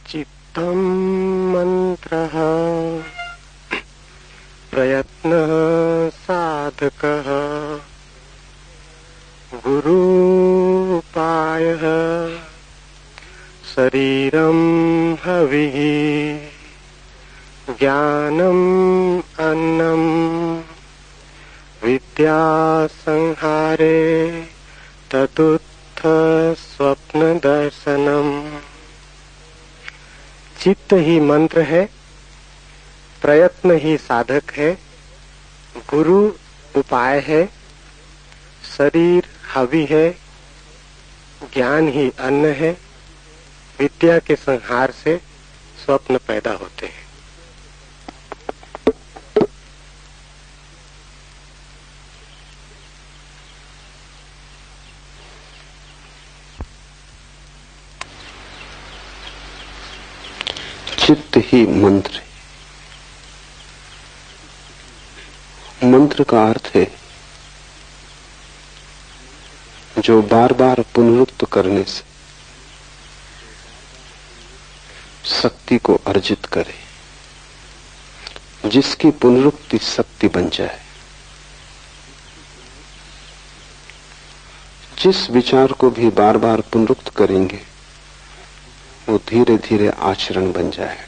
चित्तं मन्त्रः प्रयत्नः साधकः गुरूपायः शरीरं हविः ज्ञानम् अन्नम् विद्या संहारे तदुत्थ स्वप्न दर्शनम। चित्त ही मंत्र है, प्रयत्न ही साधक है, गुरु उपाय है, शरीर हवि है, ज्ञान ही अन्न है, विद्या के संहार से स्वप्न पैदा होते हैं। चित्त ही मंत्र है। मंत्र का अर्थ है जो बार बार पुनरुक्त करने से शक्ति को अर्जित करे, जिसकी पुनरुक्ति शक्ति बन जाए। जिस विचार को भी बार बार पुनरुक्त करेंगे वो धीरे धीरे आचरण बन जाएगा।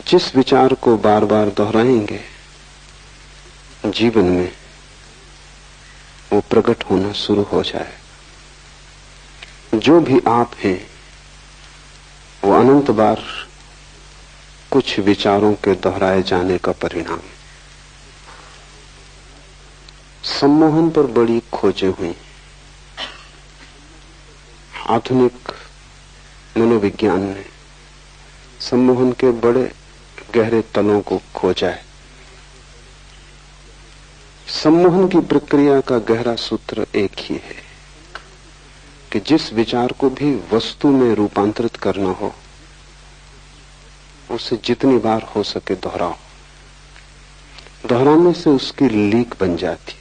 जिस विचार को बार बार दोहराएंगे जीवन में वो प्रकट होना शुरू हो जाए। जो भी आप हैं वो अनंत बार कुछ विचारों के दोहराए जाने का परिणाम है। सम्मोहन पर बड़ी खोजें हुई। आधुनिक मनोविज्ञान ने सम्मोहन के बड़े गहरे तलों को खोजा है। सम्मोहन की प्रक्रिया का गहरा सूत्र एक ही है कि जिस विचार को भी वस्तु में रूपांतरित करना हो उसे जितनी बार हो सके दोहराओ। दोहराने से उसकी लीक बन जाती।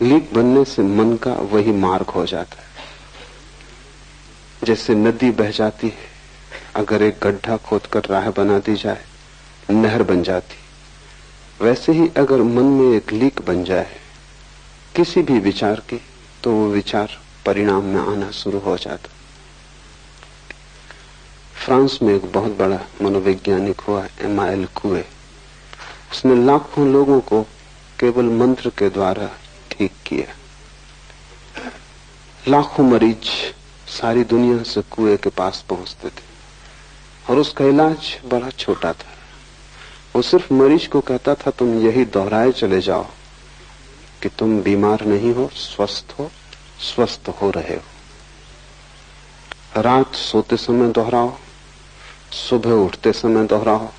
लीक बनने से मन का वही मार्ग हो जाता है। जैसे नदी बह जाती है, अगर एक गड्ढा खोदकर राह बना दी जाए नहर बन जाती। वैसे ही अगर मन में एक लीक बन जाए किसी भी विचार की तो वो विचार परिणाम में आना शुरू हो जाता। फ्रांस में एक बहुत बड़ा मनोवैज्ञानिक हुआ एमाइल कुए। उसने लाखों लोगों को केवल मंत्र के द्वारा ठीक किया। लाखों मरीज सारी दुनिया से कुएं के पास पहुंचते थे और उसका इलाज बड़ा छोटा था। वो सिर्फ मरीज को कहता था तुम यही दोहराए चले जाओ कि तुम बीमार नहीं हो, स्वस्थ हो, स्वस्थ हो रहे हो। रात सोते समय दोहराओ, सुबह उठते समय दोहराओ,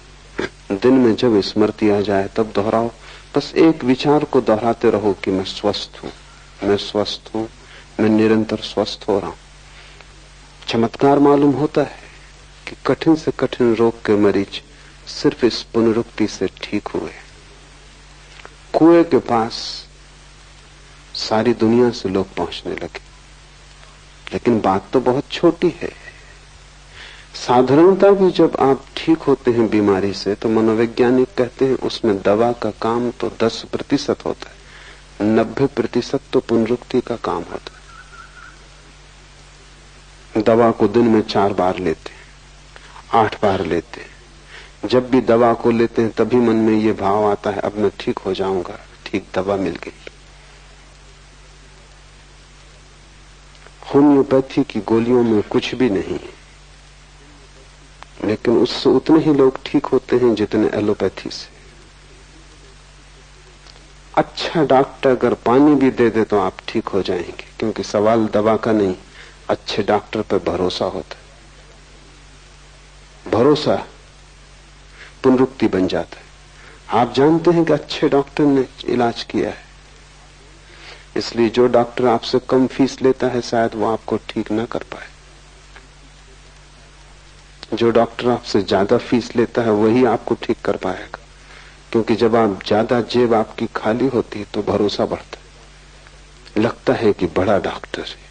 दिन में जब स्मृति आ जाए तब दोहराओ। बस एक विचार को दोहराते रहो कि मैं स्वस्थ हूं, मैं स्वस्थ हूं, मैं निरंतर स्वस्थ हो रहा हूं। चमत्कार मालूम होता है कि कठिन से कठिन रोग के मरीज सिर्फ इस पुनरुक्ति से ठीक हुए। कुएं के पास सारी दुनिया से लोग पहुंचने लगे। लेकिन बात तो बहुत छोटी है। साधारणता भी जब आप ठीक होते हैं बीमारी से तो मनोवैज्ञानिक कहते हैं उसमें दवा का काम तो 10% होता है, 90% तो पुनरुक्ति का काम होता है। दवा को दिन में 4 बार लेते हैं, 8 बार लेते हैं। जब भी दवा को लेते हैं तभी मन में ये भाव आता है अब मैं ठीक हो जाऊंगा, ठीक दवा मिल गई। होम्योपैथी की गोलियों में कुछ भी नहीं है, लेकिन उससे उतने ही लोग ठीक होते हैं जितने एलोपैथी से। अच्छा डॉक्टर अगर पानी भी दे दे तो आप ठीक हो जाएंगे, क्योंकि सवाल दवा का नहीं, अच्छे डॉक्टर पर भरोसा होता है। भरोसा पुनरुक्ति बन जाता है। आप जानते हैं कि अच्छे डॉक्टर ने इलाज किया है, इसलिए जो डॉक्टर आपसे कम फीस लेता है शायद वो आपको ठीक ना कर पाए। जो डॉक्टर आपसे ज्यादा फीस लेता है वही आपको ठीक कर पाएगा, क्योंकि जब आप ज्यादा जेब आपकी खाली होती है तो भरोसा बढ़ता है, लगता है कि बड़ा डॉक्टर है।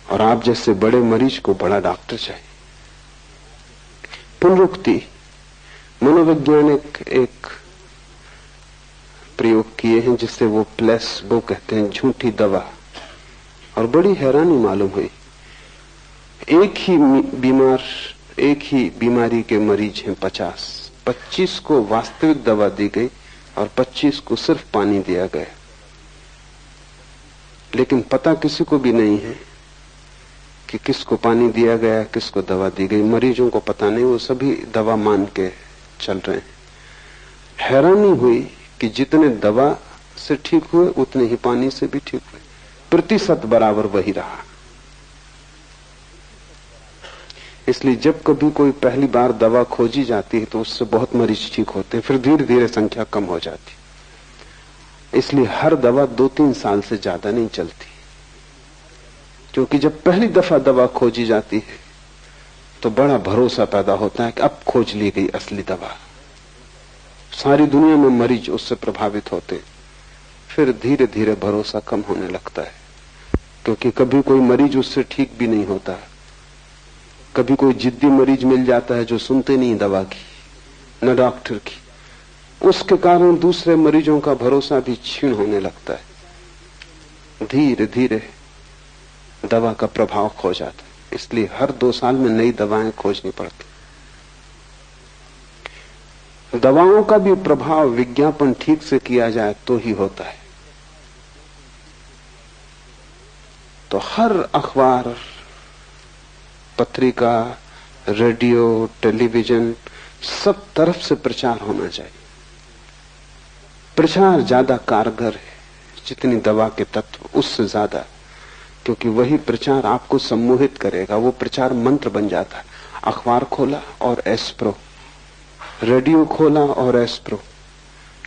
और आप जैसे बड़े मरीज को बड़ा डॉक्टर चाहिए। पुनरुक्ति मनोवैज्ञानिक एक प्रयोग किए हैं जिससे वो प्लेसबो कहते हैं, झूठी दवा। और बड़ी हैरानी मालूम हुई, एक ही बीमारी के मरीज हैं 25 को वास्तविक दवा दी गई और 25 को सिर्फ पानी दिया गया। लेकिन पता किसी को भी नहीं है कि किसको पानी दिया गया, किसको दवा दी गई। मरीजों को पता नहीं, वो सभी दवा मान के चल रहे हैं। हैरानी हुई कि जितने दवा से ठीक हुए उतने ही पानी से भी ठीक हुए, प्रतिशत बराबर वही रहा। इसलिए जब कभी कोई पहली बार दवा खोजी जाती है तो उससे बहुत मरीज ठीक होते हैं, फिर धीरे धीरे संख्या कम हो जाती। इसलिए हर दवा 2-3 साल से ज्यादा नहीं चलती, क्योंकि जब पहली दफा दवा खोजी जाती है तो बड़ा भरोसा पैदा होता है कि अब खोज ली गई असली दवा। सारी दुनिया में मरीज उससे प्रभावित होते, फिर धीरे धीरे भरोसा कम होने लगता है, क्योंकि कभी कोई मरीज उससे ठीक भी नहीं होता। कभी कोई जिद्दी मरीज मिल जाता है जो सुनते नहीं दवा की न डॉक्टर की, उसके कारण दूसरे मरीजों का भरोसा भी क्षीण होने लगता है। धीरे धीरे दवा का प्रभाव खो जाता है। इसलिए हर 2 साल में नई दवाएं खोजनी पड़ती। दवाओं का भी प्रभाव विज्ञापन ठीक से किया जाए तो ही होता है। तो हर अखबार, पत्रिका, रेडियो, टेलीविजन, सब तरफ से प्रचार होना चाहिए। प्रचार ज्यादा कारगर है जितनी दवा के तत्व, उससे ज्यादा, क्योंकि वही प्रचार आपको सम्मोहित करेगा। वो प्रचार मंत्र बन जाता है। अखबार खोला और एस्प्रो, रेडियो खोला और एस्प्रो,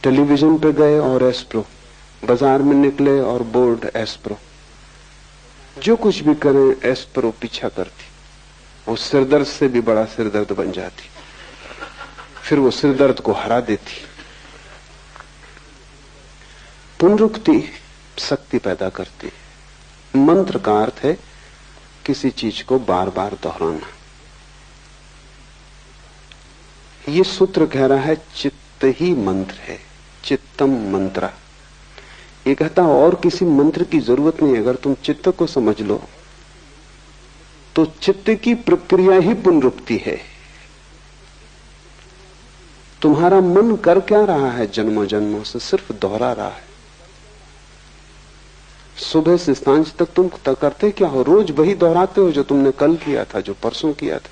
टेलीविजन पे गए और एस्प्रो, बाजार में निकले और बोर्ड एस्प्रो, जो कुछ भी करें एस्प्रो पीछा करती। वो सिरदर्द से भी बड़ा सिरदर्द बन जाती, फिर वो सिरदर्द को हरा देती। पुनरुक्ति शक्ति पैदा करती है। मंत्र का अर्थ है किसी चीज को बार बार दोहराना। ये सूत्र कह रहा है चित्त ही मंत्र है, चित्तम मंत्रा। ये कहता है और किसी मंत्र की जरूरत नहीं। अगर तुम चित्त को समझ लो तो चित्त की प्रक्रिया ही पुनरुक्ति है। तुम्हारा मन कर क्या रहा है जन्मों जन्मों से? सिर्फ दोहरा रहा है। सुबह से सांझ तक तुम करते क्या हो? रोज वही दोहराते हो जो तुमने कल किया था, जो परसों किया था,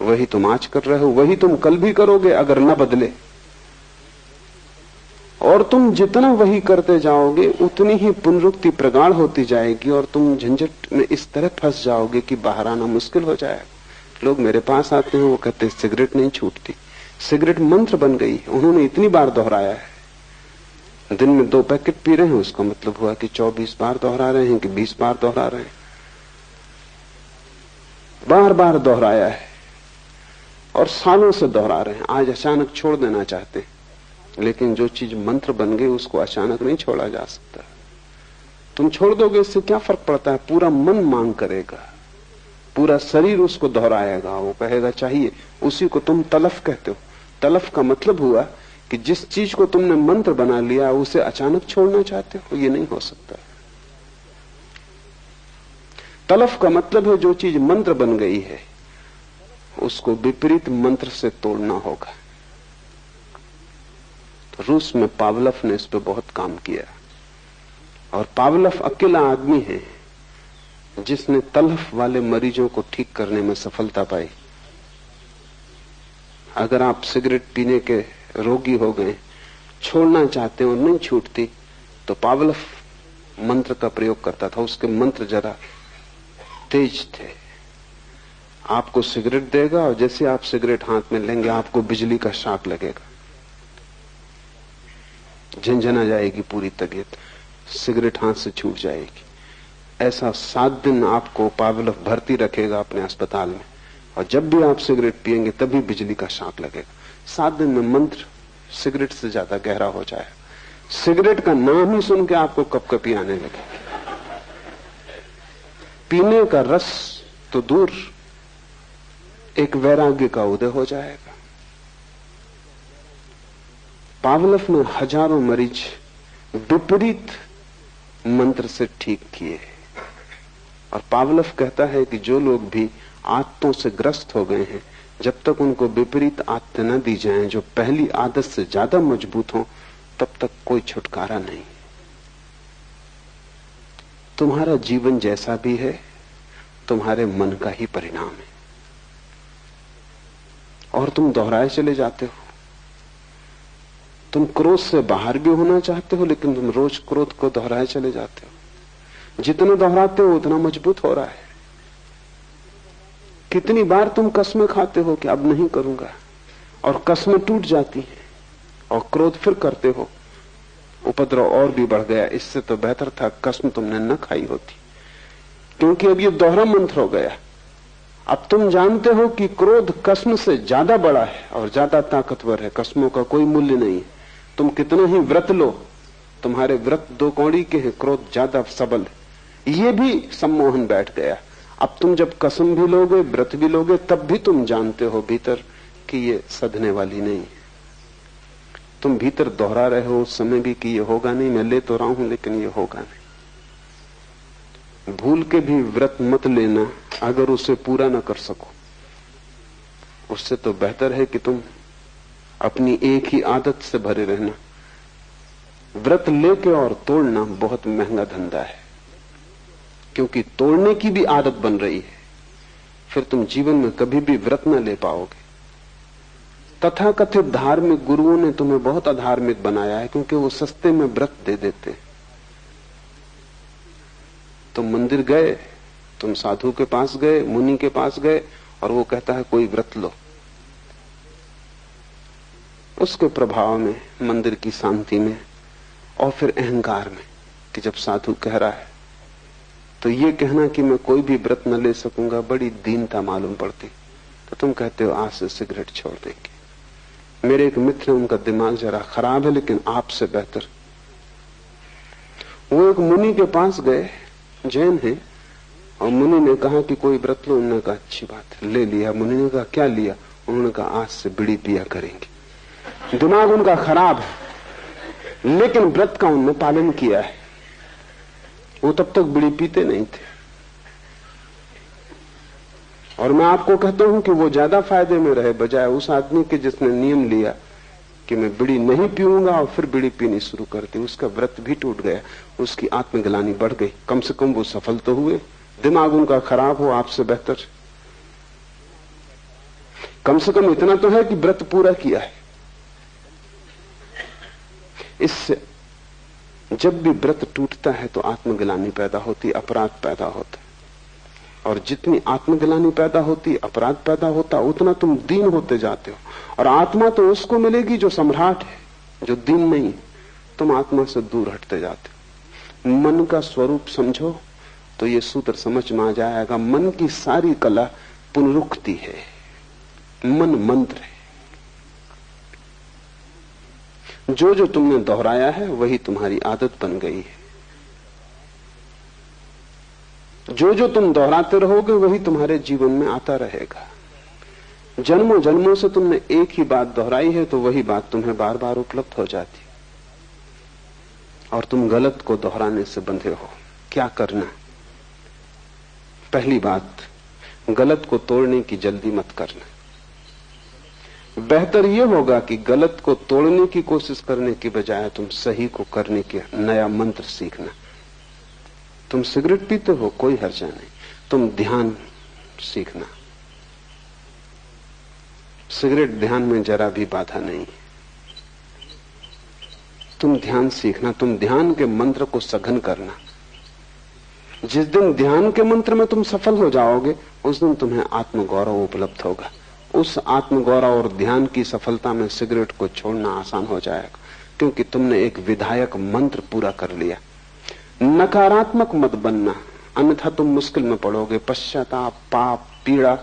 वही तुम आज कर रहे हो, वही तुम कल भी करोगे अगर न बदले। और तुम जितना वही करते जाओगे उतनी ही पुनरुक्ति प्रगाढ़ होती जाएगी और तुम झंझट में इस तरह फंस जाओगे कि बाहर आना मुश्किल हो जाएगा। लोग मेरे पास आते हैं, वो कहते हैं सिगरेट नहीं छूटती। सिगरेट मंत्र बन गई है, उन्होंने इतनी बार दोहराया है। दिन में 2 पैकेट पी रहे हैं, उसका मतलब हुआ कि 24 बार दोहरा रहे हैं कि 20 बार दोहरा रहे हैं। बार बार दोहराया है और सालों से दोहरा रहे हैं। आज अचानक छोड़ देना चाहते हैं, लेकिन जो चीज मंत्र बन गई उसको अचानक नहीं छोड़ा जा सकता। तुम छोड़ दोगे इससे क्या फर्क पड़ता है? पूरा मन मांग करेगा, पूरा शरीर उसको दोहराएगा, वो कहेगा चाहिए। उसी को तुम तलफ कहते हो। तलफ का मतलब हुआ कि जिस चीज को तुमने मंत्र बना लिया उसे अचानक छोड़ना चाहते हो, ये नहीं हो सकता। तलफ का मतलब है जो चीज मंत्र बन गई है उसको विपरीत मंत्र से तोड़ना होगा। तो रूस में पावलव ने इस पे बहुत काम किया और पावलव अकेला आदमी है जिसने तलफ वाले मरीजों को ठीक करने में सफलता पाई। अगर आप सिगरेट पीने के रोगी हो गए, छोड़ना चाहते हो, नहीं छूटती, तो पावलव मंत्र का प्रयोग करता था। उसके मंत्र जरा तेज थे। आपको सिगरेट देगा और जैसे आप सिगरेट हाथ में लेंगे आपको बिजली का शॉक लगेगा, झंझना जाएगी पूरी तबीयत, सिगरेट हाथ से छूट जाएगी। ऐसा 7 दिन आपको पावलव भर्ती रखेगा अपने अस्पताल में, और जब भी आप सिगरेट पिएंगे तभी बिजली का शॉक लगेगा। 7 दिन में मंत्र सिगरेट से ज्यादा गहरा हो जाए। सिगरेट का नाम ही सुन के आपको कपकपी आने लगे। पीने का रस तो दूर, एक वैराग्य का उदय हो जाएगा। पावलव ने हजारों मरीज विपरीत मंत्र से ठीक किए। और पावलव कहता है कि जो लोग भी आदतों से ग्रस्त हो गए हैं, जब तक उनको विपरीत आदतें न दी जाएं जो पहली आदत से ज्यादा मजबूत हों, तब तक कोई छुटकारा नहीं। तुम्हारा जीवन जैसा भी है, तुम्हारे मन का ही परिणाम है। और तुम दोहराए चले जाते हो। तुम क्रोध से बाहर भी होना चाहते हो, लेकिन तुम रोज क्रोध को दोहराए चले जाते हो। जितना दोहराते हो उतना मजबूत हो रहा है। कितनी बार तुम कस्में खाते हो कि अब नहीं करूंगा, और कस्में टूट जाती हैं, और क्रोध फिर करते हो, उपद्रव और भी बढ़ गया। इससे तो बेहतर था कसम तुमने न खाई होती, क्योंकि अब ये दोहरा मंत्र हो गया। अब तुम जानते हो कि क्रोध कसम से ज्यादा बड़ा है और ज्यादा ताकतवर है। कस्मों का कोई मूल्य नहीं है। तुम कितना ही व्रत लो, तुम्हारे व्रत दो कौड़ी के हैं, क्रोध ज्यादा सबल है। ये भी सम्मोहन बैठ गया। अब तुम जब कसम भी लोगे, व्रत भी लोगे, तब भी तुम जानते हो भीतर कि ये सधने वाली नहीं है। तुम भीतर दोहरा रहे हो उस समय भी कि ये होगा नहीं, मैं ले तो रहा हूं लेकिन ये होगा नहीं। भूल के भी व्रत मत लेना अगर उसे पूरा ना कर सको। उससे तो बेहतर है कि तुम अपनी एक ही आदत से भरे रहना। व्रत लेके और तोड़ना बहुत महंगा धंधा है, क्योंकि तोड़ने की भी आदत बन रही है। फिर तुम जीवन में कभी भी व्रत न ले पाओगे। तथाकथित धार्मिक गुरुओं ने तुम्हें बहुत अधार्मिक बनाया है, क्योंकि वो सस्ते में व्रत दे देते। तुम मंदिर गए, तुम साधु के पास गए, मुनि के पास गए, और वो कहता है कोई व्रत लो। उसके प्रभाव में, मंदिर की शांति में, और फिर अहंकार में कि जब साधु कह रहा है तो ये कहना कि मैं कोई भी व्रत न ले सकूंगा बड़ी दीनता मालूम पड़ती। तो तुम कहते हो आज से सिगरेट छोड़ देंगे। मेरे एक मित्र हैं, उनका दिमाग जरा खराब है लेकिन आपसे बेहतर। वो एक मुनि के पास गए, जैन है, और मुनि ने कहा कि कोई व्रत लो। उन्होंने कहा अच्छी बात है, ले लिया। मुनि ने कहा क्या लिया? उन्होंने कहा आज से बीड़ी पिया करेंगे। दिमाग उनका खराब है, लेकिन व्रत का उन्होंने पालन किया है। वो तब तक बीड़ी पीते नहीं थे। और मैं आपको कहता हूं कि वो ज्यादा फायदे में रहे बजाय उस आदमी के जिसने नियम लिया कि मैं बीड़ी नहीं पीऊंगा और फिर बीड़ी पीनी शुरू कर दी। उसका व्रत भी टूट गया, उसकी आत्मग्लानि बढ़ गई। कम से कम वो सफल तो हुए। दिमाग उनका खराब हो, आपसे बेहतर। कम से कम इतना तो है कि व्रत पूरा किया है। इससे जब भी व्रत टूटता है तो आत्मग्लानि पैदा होती, अपराध पैदा होता है। और जितनी आत्मग्लानि पैदा होती, अपराध पैदा होता, उतना तुम दीन होते जाते हो। और आत्मा तो उसको मिलेगी जो सम्राट है, जो दीन नहीं। तुम आत्मा से दूर हटते जाते हो। मन का स्वरूप समझो तो ये सूत्र समझ में आ जाएगा। मन की सारी कला पुनरुक्ति है। मन मंत्र है। जो जो तुमने दोहराया है वही तुम्हारी आदत बन गई है। जो जो तुम दोहराते रहोगे वही तुम्हारे जीवन में आता रहेगा। जन्मों जन्मों से तुमने एक ही बात दोहराई है तो वही बात तुम्हें बार बार उपलब्ध हो जाती, और तुम गलत को दोहराने से बंधे हो। क्या करना? पहली बात, गलत को तोड़ने की जल्दी मत करना। बेहतर यह होगा कि गलत को तोड़ने की कोशिश करने की बजाय तुम सही को करने के नया मंत्र सीखना। तुम सिगरेट पीते हो, कोई हर्जा नहीं, तुम ध्यान सीखना। सिगरेट ध्यान में जरा भी बाधा नहीं। तुम ध्यान सीखना, तुम ध्यान के मंत्र को सघन करना। जिस दिन ध्यान के मंत्र में तुम सफल हो जाओगे उस दिन तुम्हें आत्मगौरव उपलब्ध होगा। उस आत्मगौरव और ध्यान की सफलता में सिगरेट को छोड़ना आसान हो जाएगा, क्योंकि तुमने एक विधायक मंत्र पूरा कर लिया। नकारात्मक मत बनना, अन्यथा तुम मुश्किल में पड़ोगे। पश्चाताप, पाप, पीड़ा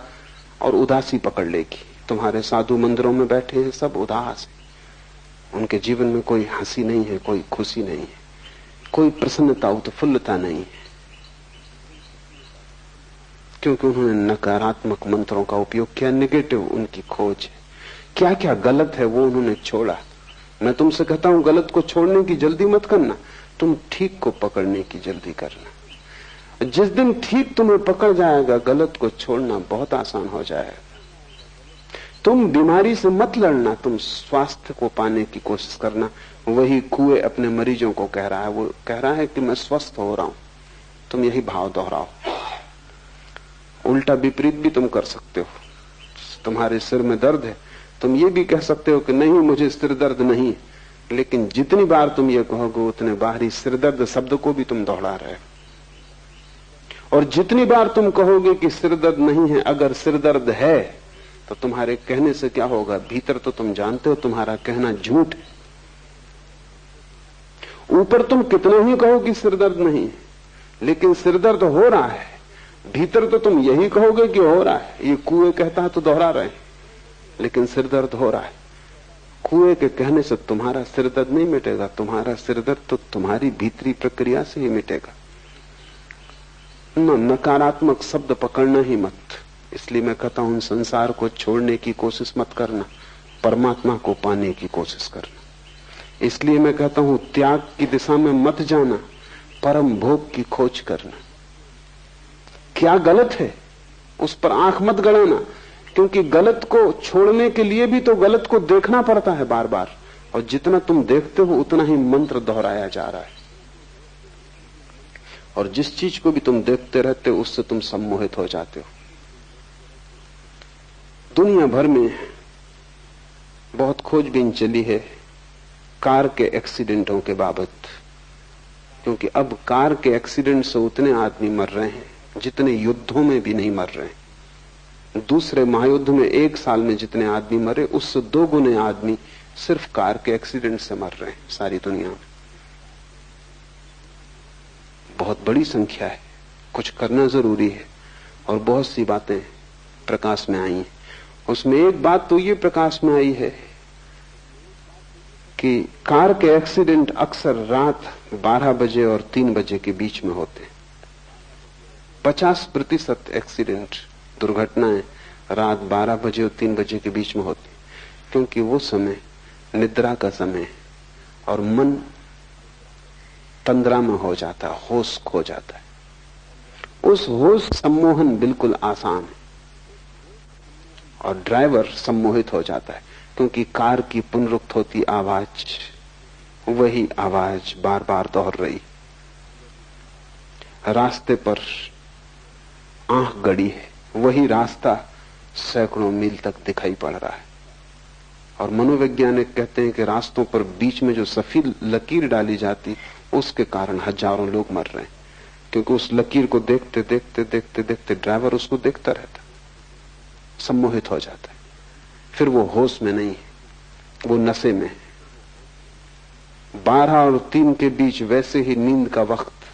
और उदासी पकड़ लेगी। तुम्हारे साधु मंदिरों में बैठे हैं, सब उदास हैं। उनके जीवन में कोई हंसी नहीं है, कोई खुशी नहीं है, कोई प्रसन्नता, उत्फुल्लता नहीं है। क्योंकि उन्होंने नकारात्मक मंत्रों का उपयोग किया, नेगेटिव उनकी खोज है। क्या क्या गलत है वो उन्होंने छोड़ा। मैं तुमसे कहता हूं गलत को छोड़ने की जल्दी मत करना, तुम ठीक को पकड़ने की जल्दी करना। जिस दिन ठीक तुम्हें पकड़ जाएगा, गलत को छोड़ना बहुत आसान हो जाएगा। तुम बीमारी से मत लड़ना, तुम स्वास्थ्य को पाने की कोशिश करना। वही कुएं अपने मरीजों को कह रहा है, वो कह रहा है कि मैं स्वस्थ हो रहा हूं। तुम यही भाव दोहराओ। उल्टा विपरीत भी तुम कर सकते हो। तुम्हारे सिर में दर्द है, तुम ये भी कह सकते हो कि नहीं मुझे सिर दर्द नहीं, लेकिन जितनी बार तुम ये कहोगे उतने बाहरी सिर दर्द शब्द को भी तुम दोहरा रहे हो। और जितनी बार तुम कहोगे कि सिर दर्द नहीं है, अगर सिर दर्द है तो तुम्हारे कहने से क्या होगा, भीतर तो तुम जानते हो तुम्हारा कहना झूठ है। ऊपर तुम कितना ही कहो कि सिर दर्द नहीं, लेकिन सिर दर्द हो रहा है, भीतर तो तुम यही कहोगे कि हो रहा है। ये कुएं कहता है तो दोहरा रहे हैं, लेकिन सिर दर्द हो रहा है। कुएं के कहने से तुम्हारा सिर दर्द नहीं मिटेगा, तुम्हारा सिर दर्द तो तुम्हारी भीतरी प्रक्रिया से ही मिटेगा। नकारात्मक शब्द पकड़ना ही मत। इसलिए मैं कहता हूं संसार को छोड़ने की कोशिश मत करना, परमात्मा को पाने की कोशिश करना। इसलिए मैं कहता हूं त्याग की दिशा में मत जाना, परम भोग की खोज करना। क्या गलत है उस पर आंख मत गड़ाना, क्योंकि गलत को छोड़ने के लिए भी तो गलत को देखना पड़ता है बार बार, और जितना तुम देखते हो उतना ही मंत्र दोहराया जा रहा है। और जिस चीज को भी तुम देखते रहते हो उससे तुम सम्मोहित हो जाते हो। दुनिया भर में बहुत खोजबीन चली है कार के एक्सीडेंटों के बाबत, क्योंकि अब कार के एक्सीडेंट से उतने आदमी मर रहे हैं जितने युद्धों में भी नहीं मर रहे। दूसरे महायुद्ध में 1 साल में जितने आदमी मरे, उससे 2 गुने आदमी सिर्फ कार के एक्सीडेंट से मर रहे हैं सारी दुनिया में। बहुत बड़ी संख्या है, कुछ करना जरूरी है। और बहुत सी बातें प्रकाश में आई हैं। उसमें एक बात तो ये प्रकाश में आई है कि कार के एक्सीडेंट अक्सर रात 12 बजे और 3 बजे के बीच में होते हैं। 50% एक्सीडेंट, दुर्घटनाएं रात 12 बजे और 3 बजे के बीच में होती, क्योंकि वो समय निद्रा का समय और मन तंद्रा में हो जाता है, होश खो जाता है। उस होश सम्मोहन बिल्कुल आसान है और ड्राइवर सम्मोहित हो जाता है, क्योंकि कार की पुनरुक्त होती आवाज, वही आवाज बार बार दोहर रही। रास्ते पर आंख गड़ी है, वही रास्ता सैकड़ों मील तक दिखाई पड़ रहा है। और मनोवैज्ञानिक कहते हैं कि रास्तों पर बीच में जो सफेद लकीर डाली जाती, उसके कारण हजारों लोग मर रहे हैं, क्योंकि उस लकीर को देखते देखते देखते देखते ड्राइवर उसको देखता रहता, सम्मोहित हो जाता है। फिर वो होश में नहीं है, वो नशे में है। 12 और 3 के बीच वैसे ही नींद का वक्त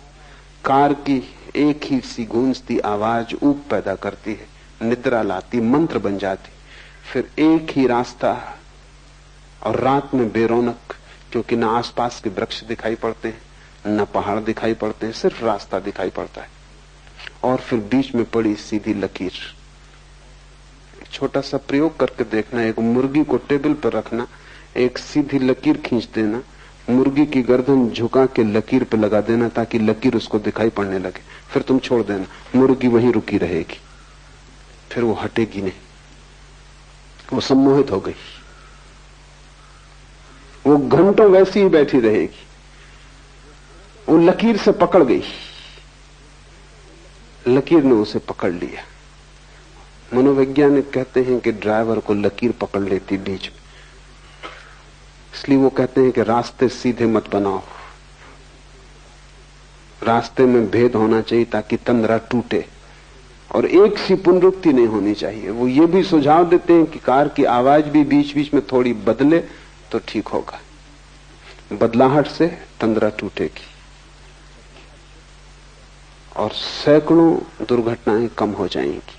कार की एक ही सी गूंजती आवाज ऊब पैदा करती है, निद्रा लाती, मंत्र बन जाती। फिर एक ही रास्ता, और रात में बेरौनक, क्योंकि न आसपास के वृक्ष दिखाई पड़ते हैं, न पहाड़ दिखाई पड़ते हैं, सिर्फ रास्ता दिखाई पड़ता है। और फिर बीच में पड़ी सीधी लकीर। छोटा सा प्रयोग करके देखना, एक मुर्गी को टेबल पर रखना, एक सीधी लकीर खींच देना, मुर्गी की गर्दन झुका के लकीर पे लगा देना ताकि लकीर उसको दिखाई पड़ने लगे। फिर तुम छोड़ देना, मुर्गी वहीं रुकी रहेगी, फिर वो हटेगी नहीं। वो सम्मोहित हो गई, वो घंटों वैसी ही बैठी रहेगी। वो लकीर से पकड़ गई, लकीर ने उसे पकड़ लिया। मनोवैज्ञानिक कहते हैं कि ड्राइवर को लकीर पकड़ लेती बीच में, इसलिए वो कहते हैं कि रास्ते सीधे मत बनाओ, रास्ते में भेद होना चाहिए ताकि तंद्रा टूटे, और एक सी पुनरुक्ति नहीं होनी चाहिए। वो ये भी सुझाव देते हैं कि कार की आवाज भी बीच बीच में थोड़ी बदले तो ठीक होगा, बदलाहट से तंद्रा टूटेगी और सैकड़ों दुर्घटनाएं कम हो जाएंगी।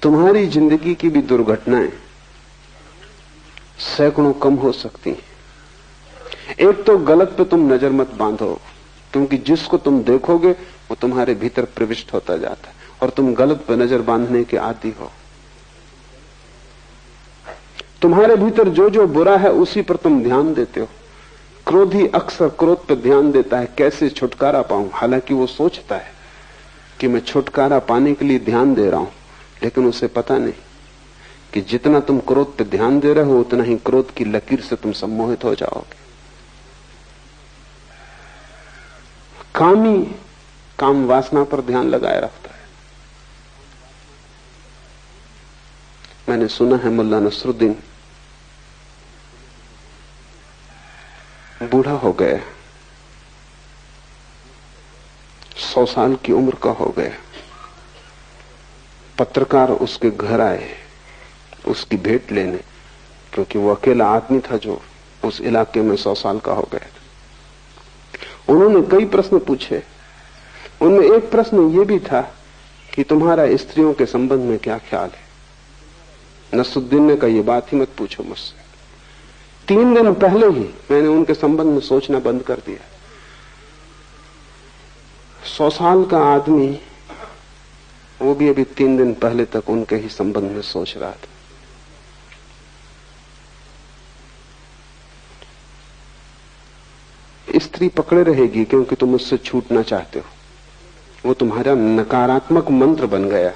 तुम्हारी जिंदगी की भी दुर्घटनाएं सैकड़ों कम हो सकती हैं। एक तो गलत पे तुम नजर मत बांधो, क्योंकि जिसको तुम देखोगे वो तुम्हारे भीतर प्रविष्ट होता जाता है। और तुम गलत पर नजर बांधने के आदी हो। तुम्हारे भीतर जो जो बुरा है उसी पर तुम ध्यान देते हो। क्रोधी अक्सर क्रोध पर ध्यान देता है, कैसे छुटकारा पाऊं। हालांकि वो सोचता है कि मैं छुटकारा पाने के लिए ध्यान दे रहा हूं, लेकिन उसे पता नहीं कि जितना तुम क्रोध पर ध्यान दे रहे हो उतना ही क्रोध की लकीर से तुम सम्मोहित हो जाओगे। कामी काम वासना पर ध्यान लगाए रखता है। मैंने सुना है मुल्ला नसरुद्दीन बूढ़ा हो गया, 100 साल की उम्र का हो गया। पत्रकार उसके घर आए उसकी भेंट लेने, क्योंकि वो अकेला आदमी था जो उस इलाके में 100 साल का हो गया था। उन्होंने कई प्रश्न पूछे। उनमें एक प्रश्न ये भी था कि तुम्हारा स्त्रियों के संबंध में क्या ख्याल है। नसरुद्दीन ने कहा, ये बात ही मत पूछो मुझसे। 3 दिन पहले ही मैंने उनके संबंध में सोचना बंद कर दिया। 100 साल का आदमी, वो भी अभी 3 दिन पहले तक उनके ही संबंध में सोच रहा था। स्त्री पकड़े रहेगी क्योंकि तुम उससे छूटना चाहते हो। वो तुम्हारा नकारात्मक मंत्र बन गया।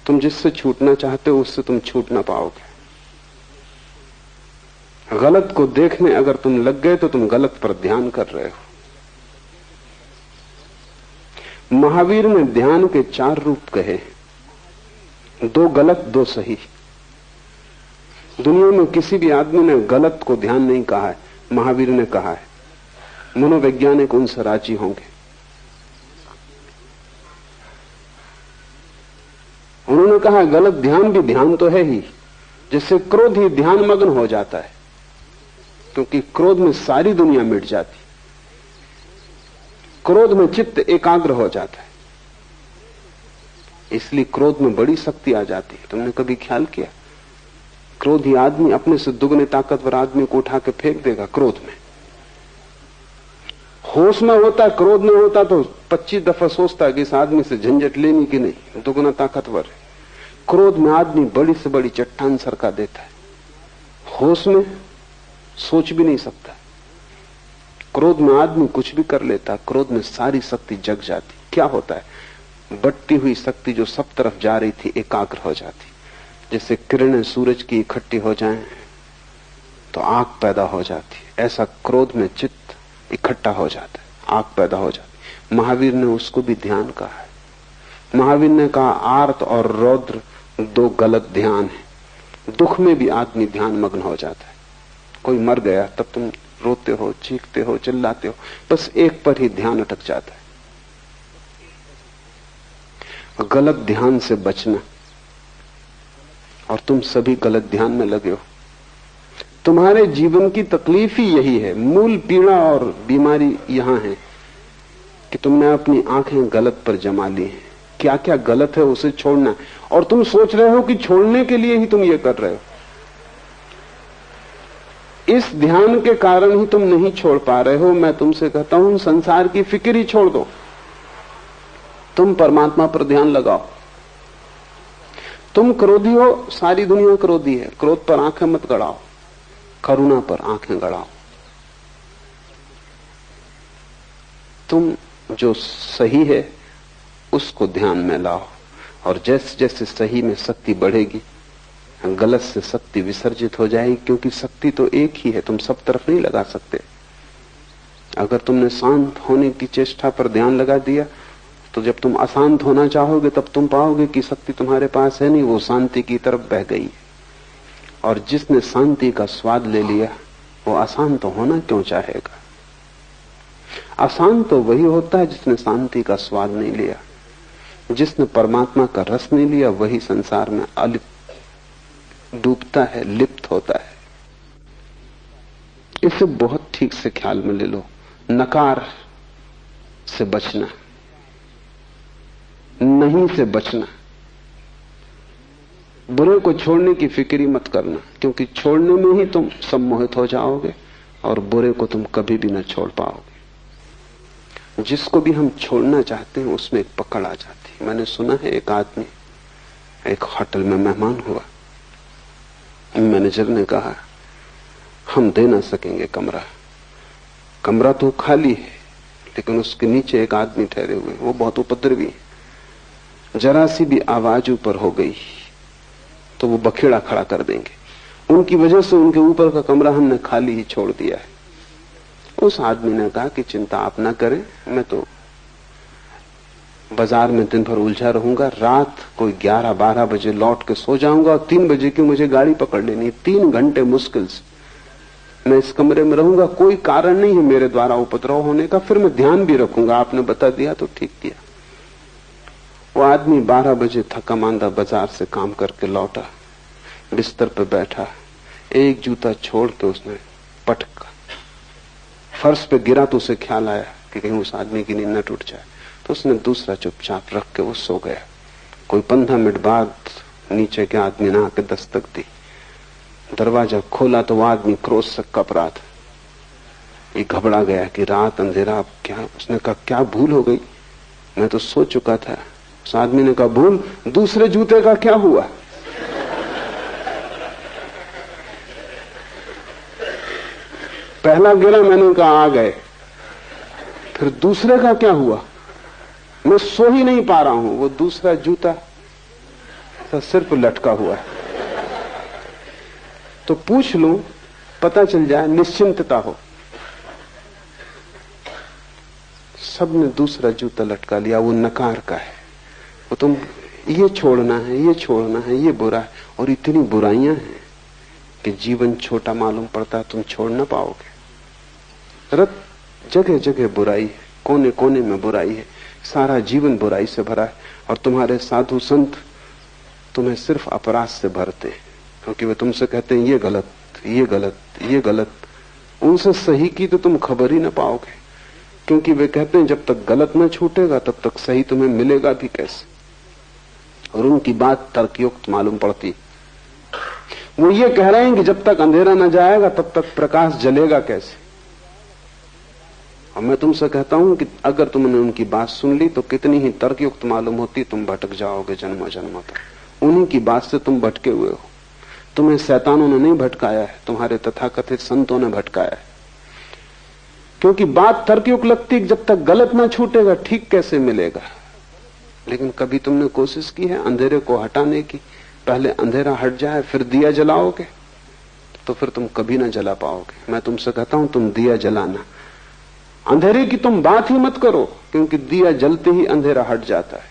तुम जिससे छूटना चाहते हो उससे तुम छूट ना पाओगे। गलत को देखने अगर तुम लग गए तो तुम गलत पर ध्यान कर रहे हो। महावीर ने ध्यान के 4 रूप कहे, 2 गलत 2 सही। दुनिया में किसी भी आदमी ने गलत को ध्यान नहीं कहा है, महावीर ने कहा है। मनोवैज्ञानिक उनसे राजी होंगे। उन्होंने कहा गलत ध्यान भी ध्यान तो है ही, जिससे क्रोध ही ध्यान मग्न हो जाता है, क्योंकि क्रोध में सारी दुनिया मिट जाती। क्रोध में चित्त एकाग्र हो जाता है, इसलिए क्रोध में बड़ी शक्ति आ जाती है। तुमने कभी ख्याल किया, क्रोधी आदमी अपने से दुगने ताकतवर आदमी को उठा के फेंक देगा क्रोध में। होश में होता, क्रोध में होता तो 25 दफा सोचता कि इस आदमी से झंझट लेनी कि नहीं, दुगना ताकतवर है। क्रोध में आदमी बड़ी से बड़ी चट्टान सरका देता है, होश में सोच भी नहीं सकता। क्रोध में आदमी कुछ भी कर लेता, क्रोध में सारी शक्ति जग जाती। क्या होता है, बढ़ती हुई शक्ति जो सब तरफ जा रही थी एकाग्र हो जाती। जैसे किरणें सूरज की इकट्ठी हो जाएं तो आग पैदा हो जाती, ऐसा क्रोध में चित्त इकट्ठा हो जाता है, आग पैदा हो जाती। महावीर ने उसको भी ध्यान कहा है। महावीर ने कहा आर्त और रौद्र 2 गलत ध्यान है। दुख में भी आदमी ध्यान मग्न हो जाता है। कोई मर गया तब तुम रोते हो, चीखते हो, चिल्लाते हो, बस एक पर ही ध्यान अटक जाता है। गलत ध्यान से बचना, और तुम सभी गलत ध्यान में लगे हो। तुम्हारे जीवन की तकलीफ ही यही है, मूल पीड़ा और बीमारी यहां है कि तुमने अपनी आंखें गलत पर जमा ली हैं। क्या क्या गलत है उसे छोड़ना, और तुम सोच रहे हो कि छोड़ने के लिए ही तुम ये कर रहे हो। इस ध्यान के कारण ही तुम नहीं छोड़ पा रहे हो। मैं तुमसे कहता हूं संसार की फिक्र ही छोड़ दो, तुम परमात्मा पर ध्यान लगाओ। तुम क्रोधी हो, सारी दुनिया क्रोधी है, क्रोध पर आंखें मत गड़ाओ, करुणा पर आंखें गड़ाओ। तुम जो सही है उसको ध्यान में लाओ, और जैसे जैसे सही में शक्ति बढ़ेगी गलत से शक्ति विसर्जित हो जाएगी, क्योंकि शक्ति तो एक ही है, तुम सब तरफ नहीं लगा सकते। अगर तुमने शांत होने की चेष्टा पर ध्यान लगा दिया तो जब तुम अशांत होना चाहोगे तब तुम पाओगे कि शक्ति तुम्हारे पास है नहीं, वो शांति की तरफ बह गई। और जिसने शांति का स्वाद ले लिया वो अशांत होना क्यों चाहेगा। अशांत तो वही होता है जिसने शांति का स्वाद नहीं लिया। जिसने परमात्मा का रस नहीं लिया वही संसार में डूबता है, लिप्त होता है। इसे बहुत ठीक से ख्याल में ले लो। नकार से बचना, नहीं से बचना, बुरे को छोड़ने की फिक्र मत करना, क्योंकि छोड़ने में ही तुम सम्मोहित हो जाओगे और बुरे को तुम कभी भी न छोड़ पाओगे। जिसको भी हम छोड़ना चाहते हैं उसमें एक पकड़ आ जाती है। मैंने सुना है एक आदमी एक होटल में मेहमान हुआ, मैनेजर ने कहा हम दे ना सकेंगे कमरा, कमरा तो खाली है लेकिन उसके नीचे एक आदमी ठहरे हुए, वो बहुत उपद्रवी है, जरा सी भी आवाज ऊपर हो गई तो वो बखेड़ा खड़ा कर देंगे। उनकी वजह से उनके ऊपर का कमरा हमने खाली ही छोड़ दिया है। उस आदमी ने कहा कि चिंता आप ना करें, मैं तो बाजार में दिन भर उलझा रहूंगा, रात कोई 11-12 बजे लौट के सो जाऊंगा और 3 बजे की मुझे गाड़ी पकड़ लेनी, 3 घंटे मुश्किल से मैं इस कमरे में रहूंगा, कोई कारण नहीं है मेरे द्वारा उपद्रव होने का, फिर मैं ध्यान भी रखूंगा, आपने बता दिया तो ठीक किया। वो आदमी 12 बजे थका मांदा बाजार से काम करके लौटा, बिस्तर पर बैठा, एक जूता छोड़ के उसने पटका, फर्श पे गिरा तो उसे ख्याल आया कि कहीं उस आदमी की नींद न टूट जाए, तो उसने दूसरा चुपचाप रख के वो सो गया। कोई 15 मिनट बाद नीचे के आदमी ने आके दस्तक दी, दरवाजा खोला तो वो आदमी क्रोध से कप रहा था। ये घबरा गया कि रात अंधेरा, अब क्या? उसने कहा क्या भूल हो गई, मैं तो सो चुका था। उस आदमी ने कहा भूल, दूसरे जूते का क्या हुआ? पहला गिरा, मैंने कहा आ गए, फिर दूसरे का क्या हुआ? मैं सो ही नहीं पा रहा हूं, वो दूसरा जूता सिर पर लटका हुआ है, तो पूछ लूं, पता चल जाए, निश्चिंतता हो। सबने दूसरा जूता लटका लिया, वो नकार का है, वो तुम ये छोड़ना है, ये छोड़ना है, ये बुरा है, और इतनी बुराइयां हैं कि जीवन छोटा मालूम पड़ता है, तुम छोड़ ना पाओगे। रत जगह जगह बुराई है, कोने कोने में बुराई है, सारा जीवन बुराई से भरा है, और तुम्हारे साधु संत तुम्हें सिर्फ अपराध से भरते हैं, क्योंकि वे तुमसे कहते हैं ये गलत, ये गलत, ये गलत। उनसे सही की तो तुम खबर ही ना पाओगे, क्योंकि वे कहते हैं जब तक गलत न छूटेगा तब तक सही तुम्हें मिलेगा भी कैसे, और उनकी बात तर्कयुक्त मालूम पड़ती। वो ये कह रहे हैं कि जब तक अंधेरा न जाएगा तब तक प्रकाश जलेगा कैसे। और मैं तुमसे कहता हूं कि अगर तुमने उनकी बात सुन ली तो कितनी ही तर्कयुक्त मालूम होती, तुम भटक जाओगे जन्मों जन्मों तक। उन्हीं की बात से तुम भटके हुए हो, तुम्हें शैतानों ने नहीं भटकाया है, तुम्हारे तथाकथित संतों ने भटकाया है। क्योंकि बात तर्कयुक्त लगती है, जब तक गलत ना छूटेगा ठीक कैसे मिलेगा। लेकिन कभी तुमने कोशिश की है अंधेरे को हटाने की? पहले अंधेरा हट जाए फिर दिया जलाओगे तो फिर तुम कभी ना जला पाओगे। मैं तुमसे कहता हूं तुम दिया जलाना, अंधेरे की तुम बात ही मत करो, क्योंकि दिया जलते ही अंधेरा हट जाता है।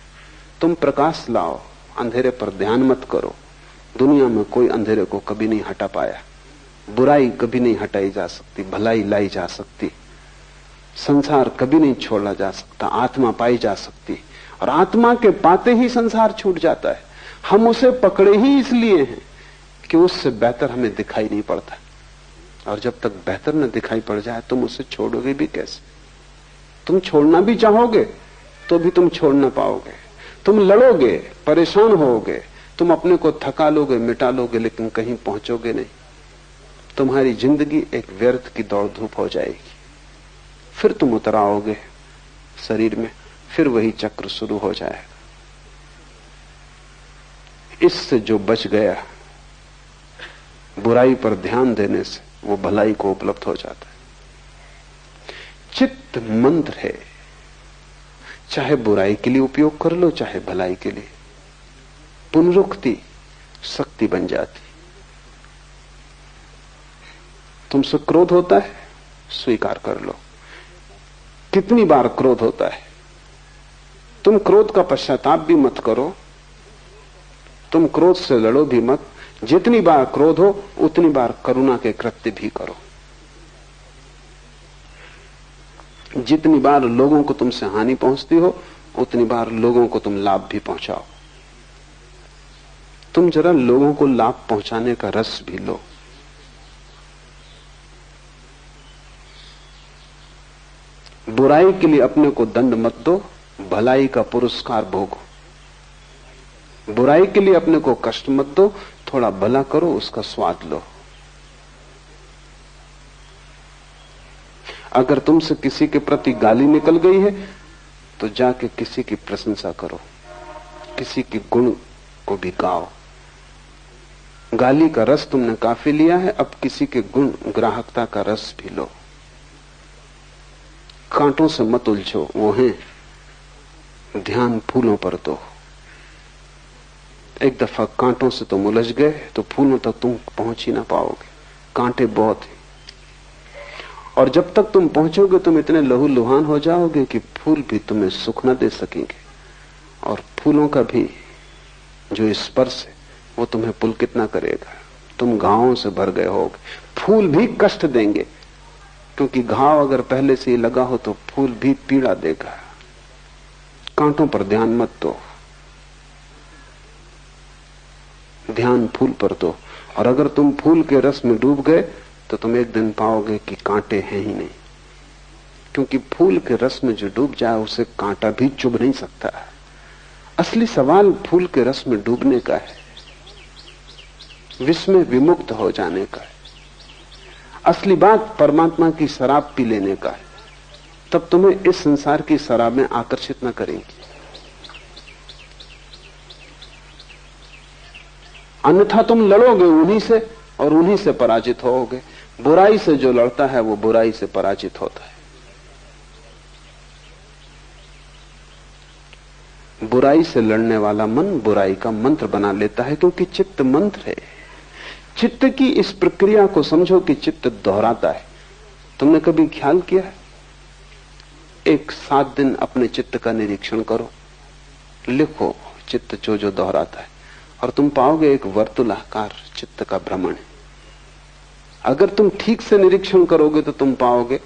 तुम प्रकाश लाओ, अंधेरे पर ध्यान मत करो। दुनिया में कोई अंधेरे को कभी नहीं हटा पाया, बुराई कभी नहीं हटाई जा सकती, भलाई लाई जा सकती, संसार कभी नहीं छोड़ा जा सकता, आत्मा पाई जा सकती, और आत्मा के पाते ही संसार छूट जाता है। हम उसे पकड़े ही इसलिए हैं कि उससे बेहतर हमें दिखाई नहीं पड़ता, और जब तक बेहतर न दिखाई पड़ जाए तुम उसे छोड़ोगे भी कैसे? तुम छोड़ना भी चाहोगे तो भी तुम छोड़ ना पाओगे। तुम लड़ोगे, परेशान होगे, तुम अपने को थका लोगे, मिटा लोगे, लेकिन कहीं पहुंचोगे नहीं। तुम्हारी जिंदगी एक व्यर्थ की दौड़ धूप हो जाएगी। फिर तुम उतर आओगे शरीर में, फिर वही चक्र शुरू हो जाएगा। इससे जो बच गया बुराई पर ध्यान देने से, वो भलाई को उपलब्ध हो जाता है। चित्त मंत्र है, चाहे बुराई के लिए उपयोग कर लो चाहे भलाई के लिए, पुनरुक्ति शक्ति बन जाती। तुमसे क्रोध होता है, स्वीकार कर लो। कितनी बार क्रोध होता है, तुम क्रोध का पश्चाताप भी मत करो, तुम क्रोध से लड़ो भी मत। जितनी बार क्रोध हो उतनी बार करुणा के कृत्य भी करो। जितनी बार लोगों को तुमसे हानि पहुंचती हो उतनी बार लोगों को तुम लाभ भी पहुंचाओ। तुम जरा लोगों को लाभ पहुंचाने का रस भी लो। बुराई के लिए अपने को दंड मत दो, भलाई का पुरस्कार भोगो। बुराई के लिए अपने को कष्ट मत दो, थोड़ा भला करो, उसका स्वाद लो। अगर तुमसे किसी के प्रति गाली निकल गई है तो जाके किसी की प्रशंसा करो, किसी के गुण को भी गाओ। गाली का रस तुमने काफी लिया है, अब किसी के गुण ग्राहकता का रस भी लो। कांटों से मत उलझो, वो हैं, ध्यान फूलों पर दो। एक दफा कांटों से तुम उलझ गए तो फूलों तक तुम पहुंच ही ना पाओगे, कांटे बहुत हैं। और जब तक तुम पहुंचोगे तुम इतने लहूलुहान हो जाओगे कि फूल भी तुम्हें सुख न दे सकेंगे, और फूलों का भी जो स्पर्श है वो तुम्हें पुलकित ना करेगा। तुम घावों से भर गए होगे, फूल भी कष्ट देंगे, क्योंकि घाव अगर पहले से ही लगा हो तो फूल भी पीड़ा देगा। कांटों पर ध्यान मत दो, ध्यान फूल पर दो। और अगर तुम फूल के रस में डूब गए तो तुम एक दिन पाओगे कि कांटे हैं ही नहीं, क्योंकि फूल के रस में जो डूब जाए उसे कांटा भी चुभ नहीं सकता। असली सवाल फूल के रस में डूबने का है, विष में विमुक्त हो जाने का है। असली बात परमात्मा की शराब पी लेने का है, तब तुम्हें इस संसार की शराबें आकर्षित न करेंगी। अन्यथा तुम लड़ोगे उन्हीं से और उन्हीं से पराजित होगे। बुराई से जो लड़ता है वो बुराई से पराजित होता है। बुराई से लड़ने वाला मन बुराई का मंत्र बना लेता है, क्योंकि चित्त मंत्र है। चित्त की इस प्रक्रिया को समझो कि चित्त दोहराता है। तुमने कभी ख्याल किया है? एक 7 दिन अपने चित्त का निरीक्षण करो, लिखो चित्त जो जो दोहराता है, और तुम पाओगे एक वर्तुलाकार चित्त का भ्रमण है। अगर तुम ठीक से निरीक्षण करोगे तो तुम पाओगे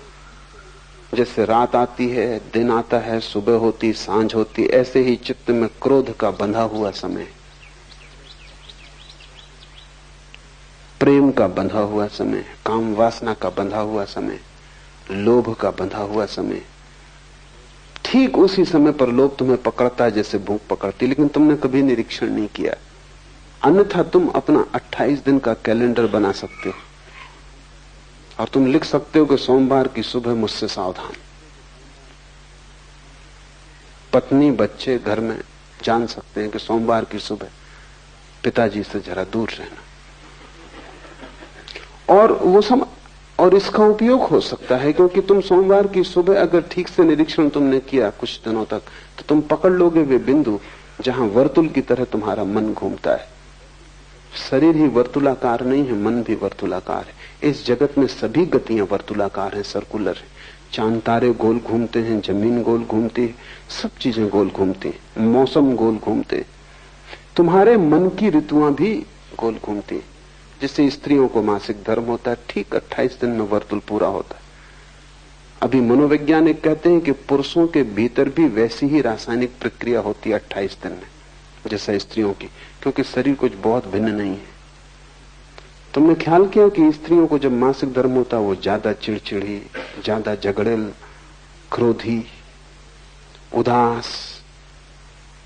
जैसे रात आती है, दिन आता है, सुबह होती, सांझ होती, ऐसे ही चित्त में क्रोध का बंधा हुआ समय, प्रेम का बंधा हुआ समय, काम वासना का बंधा हुआ समय, लोभ का बंधा हुआ समय। ठीक उसी समय पर लोभ तुम्हें पकड़ता है जैसे भूख पकड़ती, लेकिन तुमने कभी निरीक्षण नहीं किया। अन्यथा तुम अपना 28 दिन का कैलेंडर बना सकते हो और तुम लिख सकते हो कि सोमवार की सुबह मुझसे सावधान। पत्नी बच्चे घर में जान सकते हैं कि सोमवार की सुबह पिताजी से जरा दूर रहना। और इसका उपयोग हो सकता है, क्योंकि तुम सोमवार की सुबह अगर ठीक से निरीक्षण तुमने किया कुछ दिनों तक, तो तुम पकड़ लोगे वे बिंदु जहां वर्तुल की तरह तुम्हारा मन घूमता है। शरीर ही वर्तुलाकार नहीं है, मन भी वर्तुलाकार है। इस जगत में सभी गतियां वर्तुलाकार हैं, सर्कुलर है। चांद तारे गोल घूमते हैं, जमीन गोल घूमती है, सब चीजें गोल घूमती हैं, मौसम गोल घूमते हैं। तुम्हारे मन की ऋतुआं भी गोल घूमती हैं। जिससे स्त्रियों को मासिक धर्म होता है, ठीक 28 दिन में वर्तुल पूरा होता है। अभी मनोवैज्ञानिक कहते हैं कि पुरुषों के भीतर भी वैसी ही रासायनिक प्रक्रिया होती है 28 दिन में जैसा स्त्रियों की, क्योंकि शरीर कुछ बहुत भिन्न नहीं है। तुमने ख्याल किया कि स्त्रियों को जब मासिक धर्म होता है वो ज्यादा चिड़चिड़ी, ज्यादा झगड़ेल, क्रोधी, उदास,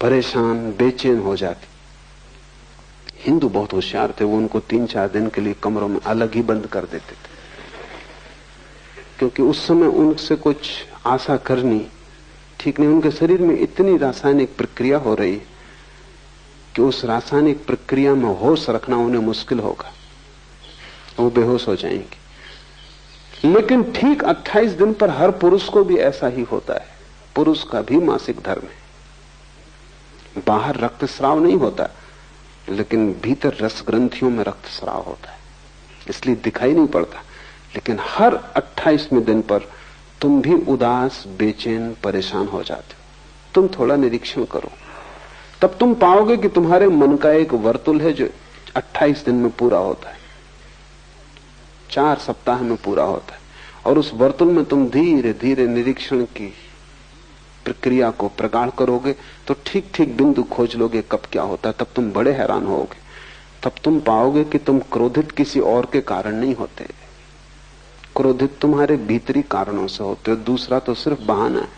परेशान, बेचैन हो जाती। हिंदू बहुत होशियार थे, वो उनको 3-4 दिन के लिए कमरों में अलग ही बंद कर देते थे, क्योंकि उस समय उनसे कुछ आशा करनी ठीक नहीं। उनके शरीर में इतनी रासायनिक प्रक्रिया हो रही कि उस रासायनिक प्रक्रिया में होश रखना उन्हें मुश्किल होगा, वो बेहोश हो जाएंगे। लेकिन ठीक 28 दिन पर हर पुरुष को भी ऐसा ही होता है। पुरुष का भी मासिक धर्म है। बाहर रक्तस्राव नहीं होता, लेकिन भीतर रस ग्रंथियों में रक्तस्राव होता है, इसलिए दिखाई नहीं पड़ता। लेकिन हर 28वें दिन पर तुम भी उदास, बेचैन, परेशान हो जाते हो। तुम थोड़ा निरीक्षण करो, तब तुम पाओगे कि तुम्हारे मन का एक वर्तुल है जो 28 दिन में पूरा होता है, 4 सप्ताह में पूरा होता है। और उस वर्तुल में तुम धीरे धीरे निरीक्षण की प्रक्रिया को प्रगाढ़ करोगे तो ठीक ठीक बिंदु खोज लोगे कब क्या होता है। तब तुम बड़े हैरान होगे। तब तुम पाओगे कि तुम क्रोधित किसी और के कारण नहीं होते, क्रोधित तुम्हारे भीतरी कारणों से होते हो, दूसरा तो सिर्फ बहाना है।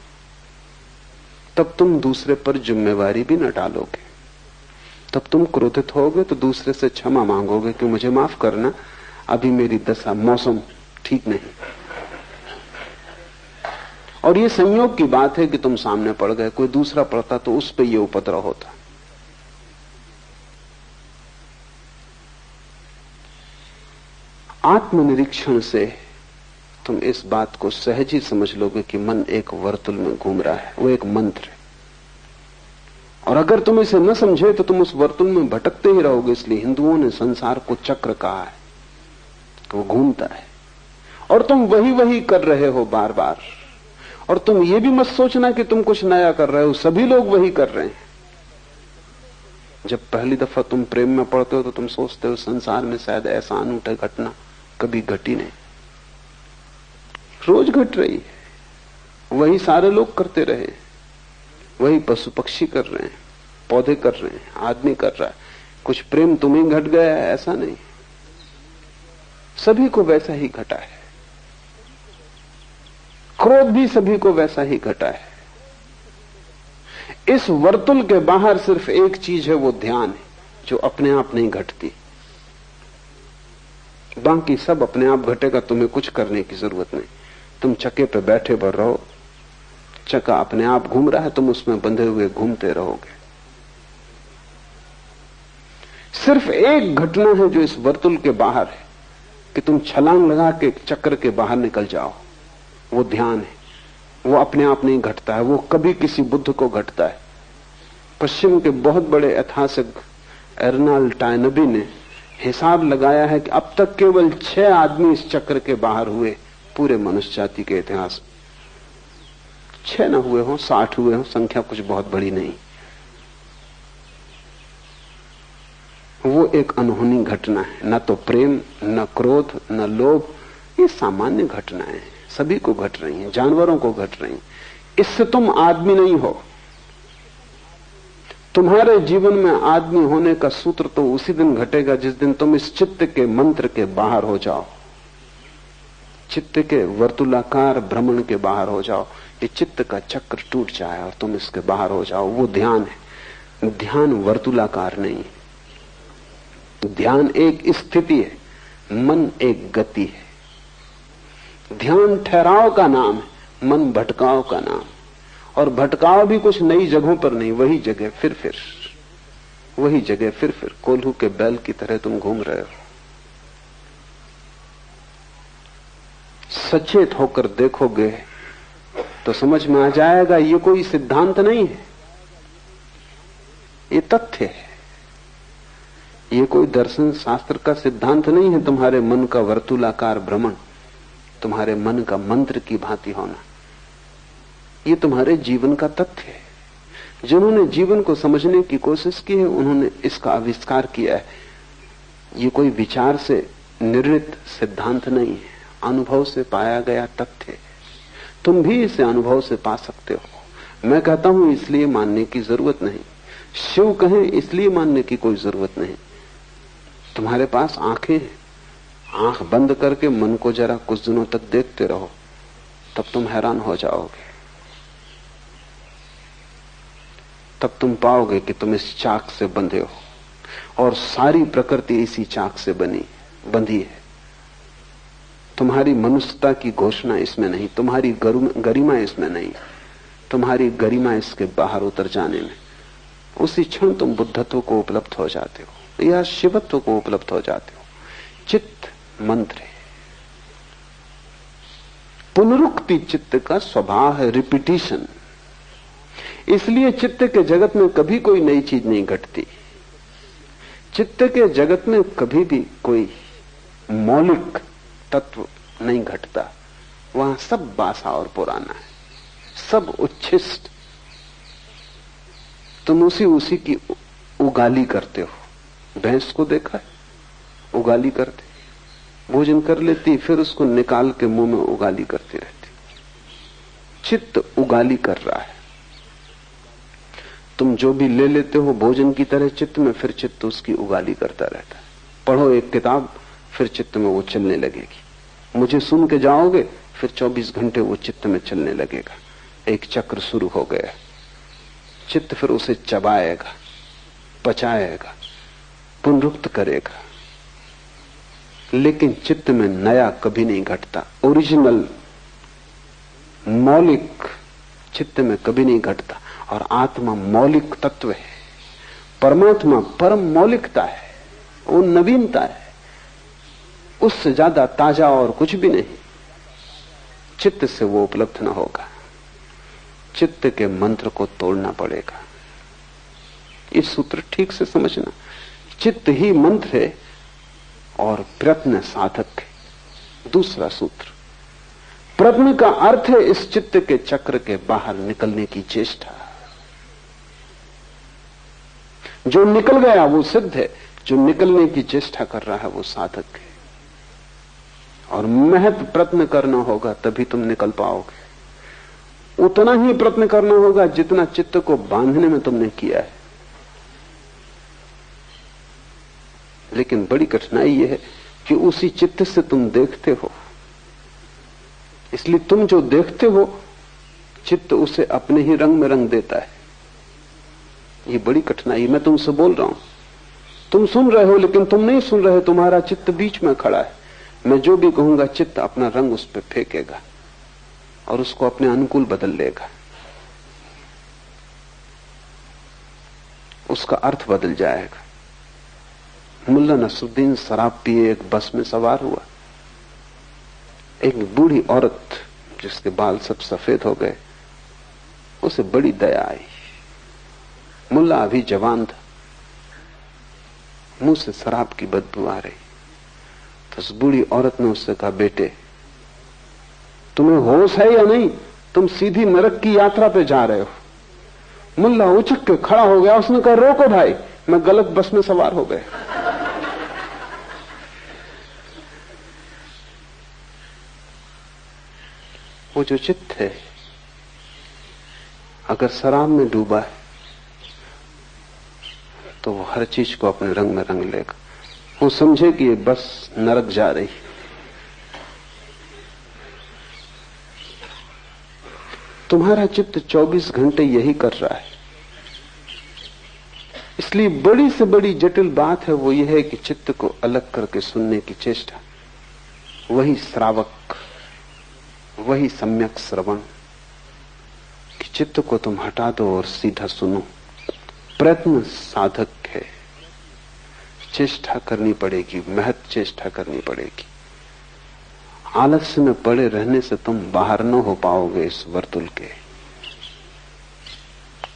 तब तुम दूसरे पर जिम्मेवारी भी न डालोगे। तब तुम क्रोधित होगे तो दूसरे से क्षमा मांगोगे कि मुझे माफ करना, अभी मेरी दशा, मौसम ठीक नहीं। और ये संयोग की बात है कि तुम सामने पड़ गए, कोई दूसरा पड़ता तो उस पे ये उपद्रव होता। आत्मनिरीक्षण से तुम इस बात को सहज ही समझ लोगे कि मन एक वर्तुल में घूम रहा है, वो एक मंत्र है। और अगर तुम इसे न समझे तो तुम उस वर्तुल में भटकते ही रहोगे। इसलिए हिंदुओं ने संसार को चक्र कहा है, तो वो घूमता है और तुम वही वही कर रहे हो बार बार। और तुम ये भी मत सोचना कि तुम कुछ नया कर रहे हो, सभी लोग वही कर रहे हैं। जब पहली दफा तुम प्रेम में पड़ते हो तो तुम सोचते हो संसार में शायद ऐसा अनूठा घटना कभी घटी नहीं, रोज घट रही है, वही सारे लोग करते रहे, वही पशु पक्षी कर रहे हैं, पौधे कर रहे हैं, आदमी कर रहा है। कुछ प्रेम तुम्हें घट गया है ऐसा नहीं, सभी को वैसा ही घटा है। क्रोध भी सभी को वैसा ही घटा है। इस वर्तुल के बाहर सिर्फ एक चीज है, वो ध्यान है, जो अपने आप नहीं घटती। बाकी सब अपने आप घटेगा, तुम्हें कुछ करने की जरूरत नहीं। तुम चक्के पे बैठे भर रहो, चक्का अपने आप घूम रहा है, तुम उसमें बंधे हुए घूमते रहोगे। सिर्फ एक घटना है जो इस वर्तुल के बाहर है कि तुम छलांग लगा के चक्र के बाहर निकल जाओ, वो ध्यान है। वो अपने आप नहीं घटता है, वो कभी किसी बुद्ध को घटता है। पश्चिम के बहुत बड़े ऐतिहासिक एर्नाल्ड टायनबी ने हिसाब लगाया है कि अब तक केवल 6 आदमी इस चक्र के बाहर हुए पूरे मनुष्य जाति के इतिहास में। 6 न हुए हों, 60 हुए हों, संख्या कुछ बहुत बड़ी नहीं। वो एक अनहोनी घटना है। न तो प्रेम, न क्रोध, न लोभ, ये सामान्य घटनाएं हैं, सभी को घट रही हैं, जानवरों को घट रही हैं। इससे तुम आदमी नहीं हो। तुम्हारे जीवन में आदमी होने का सूत्र तो उसी दिन घटेगा जिस दिन तुम इस चित्त के मंत्र के बाहर हो जाओ, चित्त के वर्तुलाकार भ्रमण के बाहर हो जाओ। ये चित्त का चक्र टूट जाए और तुम इसके बाहर हो जाओ। वो ध्यान है। ध्यान वर्तुलाकार नहीं, ध्यान एक स्थिति है, मन एक गति है। ध्यान ठहराव का नाम है, मन भटकाव का नाम। और भटकाव भी कुछ नई जगहों पर नहीं, वही जगह फिर वही जगह फिर कोल्हू के बैल की तरह तुम घूम रहे हो। सचेत होकर देखोगे तो समझ में आ जाएगा ये कोई सिद्धांत नहीं है, ये तथ्य है। ये कोई दर्शन शास्त्र का सिद्धांत नहीं है। तुम्हारे मन का वर्तुलाकार भ्रमण, तुम्हारे मन का मंत्र की भांति होना, ये तुम्हारे जीवन का तथ्य है। जिन्होंने जीवन को समझने की कोशिश की है उन्होंने इसका आविष्कार किया है। ये कोई विचार से निर्णित सिद्धांत नहीं है, अनुभव से पाया गया तथ्य है। तुम भी इसे अनुभव से पा सकते हो। मैं कहता हूं इसलिए मानने की जरूरत नहीं, शिव कहें इसलिए मानने की कोई जरूरत नहीं। तुम्हारे पास आंखें हैं, आंख बंद करके मन को जरा कुछ दिनों तक देखते रहो, तब तुम हैरान हो जाओगे। तब तुम पाओगे कि तुम इस चाक से बंधे हो और सारी प्रकृति इसी चाक से बंधी है। तुम्हारी मनुष्यता की घोषणा इसमें नहीं, तुम्हारी गरिमा इसमें नहीं, तुम्हारी गरिमा इसके बाहर उतर जाने में। उसी क्षण तुम बुद्धत्व को उपलब्ध हो जाते हो या शिवत्व को उपलब्ध हो जाते हो। चित्त मंत्र है, पुनरुक्ति चित्त का स्वभाव है, रिपीटिशन। इसलिए चित्त के जगत में कभी कोई नई चीज नहीं घटती। चित्त के जगत में कभी भी कोई मौलिक तत्व नहीं घटता। वहां सब बासा और पुराना है, सब उच्छिष्ट। तुम उसी की उगाली करते हो। भैंस को देखा है, उगाली करते, भोजन कर लेती, फिर उसको निकाल के मुंह में उगाली करती रहती। चित्त उगाली कर रहा है। तुम जो भी ले लेते हो भोजन की तरह चित्त में, फिर चित्त उसकी उगाली करता रहता है। पढ़ो एक किताब, फिर चित्त में वो चलने लगेगी। मुझे सुन के जाओगे, फिर 24 घंटे वो चित्त में चलने लगेगा। एक चक्र शुरू हो गया। चित्त फिर उसे चबाएगा, पचाएगा, पुनरुक्त करेगा। लेकिन चित्त में नया कभी नहीं घटता। ओरिजिनल मौलिक चित्त में कभी नहीं घटता। और आत्मा मौलिक तत्व है, परमात्मा परम मौलिकता है, वो नवीनता है, उससे ज्यादा ताजा और कुछ भी नहीं। चित्त से वो उपलब्ध न होगा, चित्त के मंत्र को तोड़ना पड़ेगा। इस सूत्र ठीक से समझना, चित्त ही मंत्र है और प्रयत्न साधक है। दूसरा सूत्र, प्रयत्न का अर्थ है इस चित्त के चक्र के बाहर निकलने की चेष्टा। जो निकल गया वो सिद्ध है, जो निकलने की चेष्टा कर रहा है वो साधक है। और महत प्रयत्न करना होगा तभी तुम निकल पाओगे। उतना ही प्रयत्न करना होगा जितना चित्त को बांधने में तुमने किया है। लेकिन बड़ी कठिनाई यह है कि उसी चित्त से तुम देखते हो, इसलिए तुम जो देखते हो चित्त उसे अपने ही रंग में रंग देता है। ये बड़ी कठिनाई। मैं तुमसे बोल रहा हूं, तुम सुन रहे हो लेकिन तुम नहीं सुन रहे, तुम्हारा चित्त बीच में खड़ा है। मैं जो भी कहूंगा चित्त अपना रंग उस पर फेंकेगा और उसको अपने अनुकूल बदल लेगा, उसका अर्थ बदल जाएगा। मुल्ला नसरुद्दीन शराब पिए एक बस में सवार हुआ। एक बूढ़ी औरत जिसके बाल सब सफेद हो गए, उसे बड़ी दया आई। मुल्ला अभी जवान था, मुंह से शराब की बदबू आ रही। तो उस बूढ़ी औरत ने उससे कहा, बेटे तुम्हें होश है या नहीं? तुम सीधी नरक की यात्रा पे जा रहे हो। मुल्ला उचक के खड़ा हो गया। उसने कहा, रोको भाई, मैं गलत बस में सवार हो गए। वो जो चित्त है अगर शराब में डूबा है तो वो हर चीज को अपने रंग में रंग लेगा। वो समझे कि ये बस नरक जा रही। तुम्हारा चित्त 24 घंटे यही कर रहा है। इसलिए बड़ी से बड़ी जटिल बात है वो ये है कि चित्त को अलग करके सुनने की चेष्टा। वही श्रावक, वही सम्यक श्रवण कि चित्त को तुम हटा दो और सीधा सुनो। प्रयत्न साधक है, चेष्टा करनी पड़ेगी, महत चेष्टा करनी पड़ेगी। आलस्य में पड़े रहने से तुम बाहर न हो पाओगे इस वर्तुल के।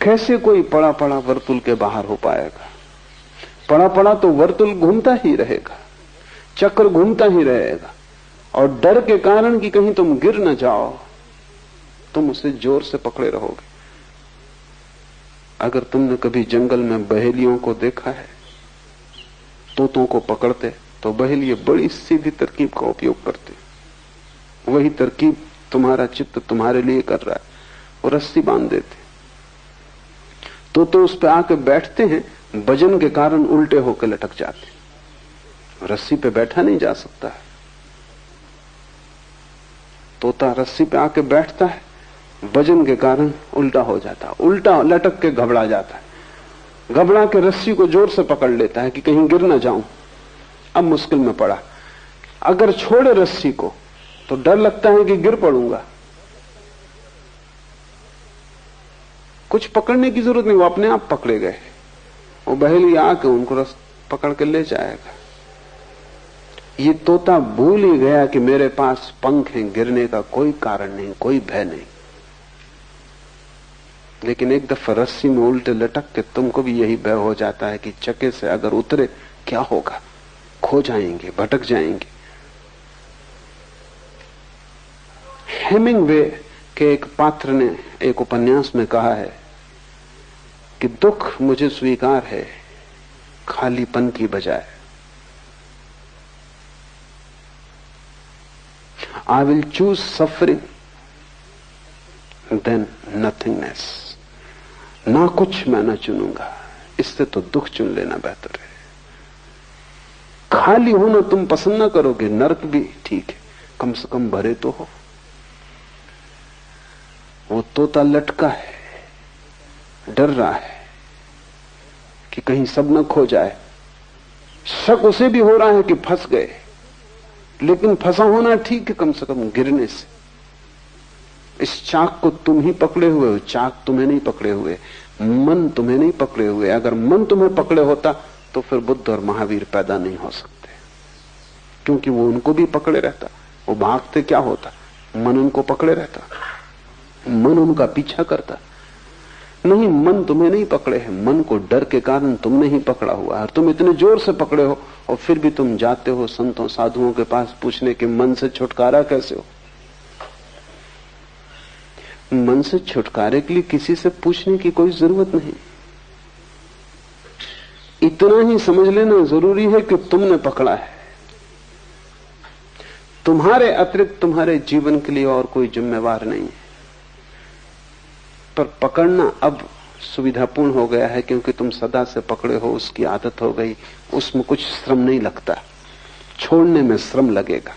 कैसे कोई पड़ा पड़ा वर्तुल के बाहर हो पाएगा? पड़ा पड़ा तो वर्तुल घूमता ही रहेगा, चक्र घूमता ही रहेगा। और डर के कारण कि कहीं तुम गिर न जाओ, तुम उसे जोर से पकड़े रहोगे। अगर तुमने कभी जंगल में बहेलियों को देखा है, तोतों को पकड़ते, तो बहेलिये बड़ी सीधी तरकीब का उपयोग करते। वही तरकीब तुम्हारा चित्त तुम्हारे लिए कर रहा है। वो रस्सी बांध देते, तो उस पे आके बैठते हैं, वजन के कारण उल्टे होकर लटक जाते। रस्सी पे बैठा नहीं जा सकता है। तोता रस्सी पे आके बैठता है, वजन के कारण उल्टा हो जाता है, उल्टा लटक के घबरा जाता है। घबरा के रस्सी को जोर से पकड़ लेता है कि कहीं गिर ना जाऊं। अब मुश्किल में पड़ा। अगर छोड़े रस्सी को तो डर लगता है कि गिर पड़ूंगा। कुछ पकड़ने की जरूरत नहीं, वो अपने आप पकड़े गए। वो बहेली आके उनको पकड़ के ले जाएगा। ये तोता भूल ही गया कि मेरे पास पंख हैं, गिरने का कोई कारण नहीं, कोई भय नहीं। लेकिन एक दफा रस्सी में उल्टे लटक के तुमको भी यही भय हो जाता है कि चके से अगर उतरे क्या होगा, खो जाएंगे, भटक जाएंगे। हेमिंगवे के एक पात्र ने एक उपन्यास में कहा है कि दुख मुझे स्वीकार है खालीपन की बजाय। I will choose suffering than nothingness. ना कुछ मैं ना चुनूंगा, इससे तो दुख चुन लेना बेहतर है। खाली होना तुम पसंद ना करोगे, नरक भी ठीक है, कम से कम भरे तो हो। वो तोता लटका है, डर रहा है कि कहीं सब न खो जाए। शक उसे भी हो रहा है कि फंस गए, लेकिन फंसा होना ठीक है, कम से कम गिरने से। इस चाक को तुम ही पकड़े हुए हो, चाक तुम्हें नहीं पकड़े हुए, मन तुम्हें नहीं पकड़े हुए। अगर मन तुम्हें पकड़े होता तो फिर बुद्ध और महावीर पैदा नहीं हो सकते, क्योंकि वो उनको भी पकड़े रहता। वो भागते क्या होता, मन उनको पकड़े रहता, मन उनका पीछा करता। नहीं, मन तुम्हें नहीं पकड़े है, मन को डर के कारण तुमने ही पकड़ा हुआ है। तुम इतने जोर से पकड़े हो और फिर भी तुम जाते हो संतों साधुओं के पास पूछने के मन से छुटकारा कैसे हो। मन से छुटकारे के लिए किसी से पूछने की कोई जरूरत नहीं। इतना ही समझ लेना जरूरी है कि तुमने पकड़ा है। तुम्हारे अतिरिक्त तुम्हारे जीवन के लिए और कोई जिम्मेवार नहीं है। पर पकड़ना अब सुविधापूर्ण हो गया है, क्योंकि तुम सदा से पकड़े हो, उसकी आदत हो गई, उसमें कुछ श्रम नहीं लगता। छोड़ने में श्रम लगेगा।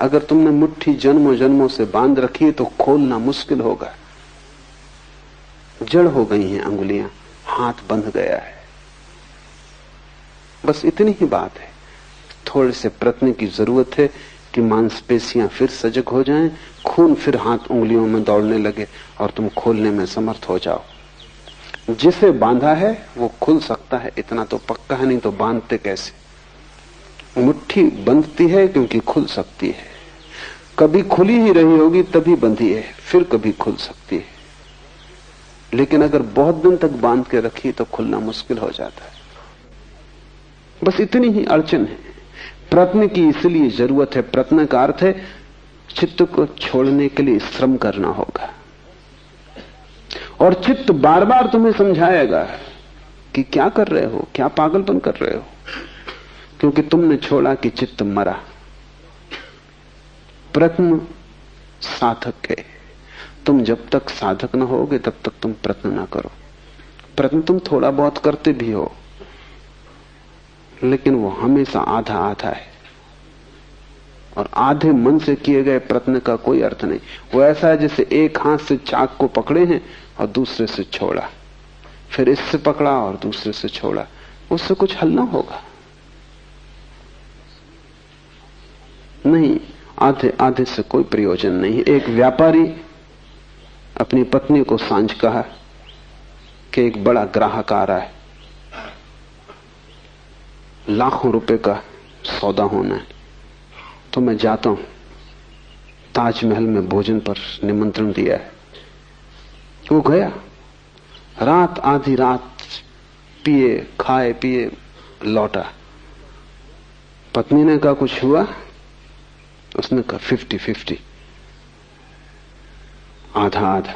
अगर तुमने मुट्ठी जन्मों जन्मों से बांध रखी है तो खोलना मुश्किल होगा। जड़ हो गई हैं अंगुलियां, हाथ बंध गया है। बस इतनी ही बात है। थोड़े से प्रयत्न की जरूरत है कि मांसपेशियां फिर सजग हो जाएं, खून फिर हाथ उंगलियों में दौड़ने लगे और तुम खोलने में समर्थ हो जाओ। जिसे बांधा है वो खुल सकता है, इतना तो पक्का है, नहीं तो बांधते कैसे। मुट्ठी बंधती है क्योंकि खुल सकती है। कभी खुली ही रही होगी तभी बंधी है, फिर कभी खुल सकती है। लेकिन अगर बहुत दिन तक बांध के रखी तो खुलना मुश्किल हो जाता है। बस इतनी ही अड़चन है। प्रयत्न की इसलिए जरूरत है। प्रयत्न का अर्थ है चित्त को छोड़ने के लिए श्रम करना होगा, और चित्त बार बार तुम्हें समझाएगा कि क्या कर रहे हो, क्या पागलपन कर रहे हो, क्योंकि तुमने छोड़ा कि चित्त मरा। प्रयत्न साधक है। तुम जब तक साधक न होगे तब तक तुम प्रयत्न ना करो। प्रयत्न तुम थोड़ा बहुत करते भी हो, लेकिन वो हमेशा आधा आधा है, और आधे मन से किए गए प्रयत्न का कोई अर्थ नहीं। वो ऐसा है जैसे एक हाथ से चाक को पकड़े हैं और दूसरे से छोड़ा, फिर इससे पकड़ा और दूसरे से छोड़ा, उससे कुछ हल ना होगा। नहीं, आधे आधे से कोई प्रयोजन नहीं। एक व्यापारी अपनी पत्नी को सांझ कहा कि एक बड़ा ग्राहक आ रहा है, लाखों रुपए का सौदा होना है, तो मैं जाता हूं। ताजमहल में भोजन पर निमंत्रण दिया है। वो गया, रात आधी रात पिए खाए पिए लौटा। पत्नी ने कहा कुछ हुआ? उसने कहा 50-50, आधा आधा।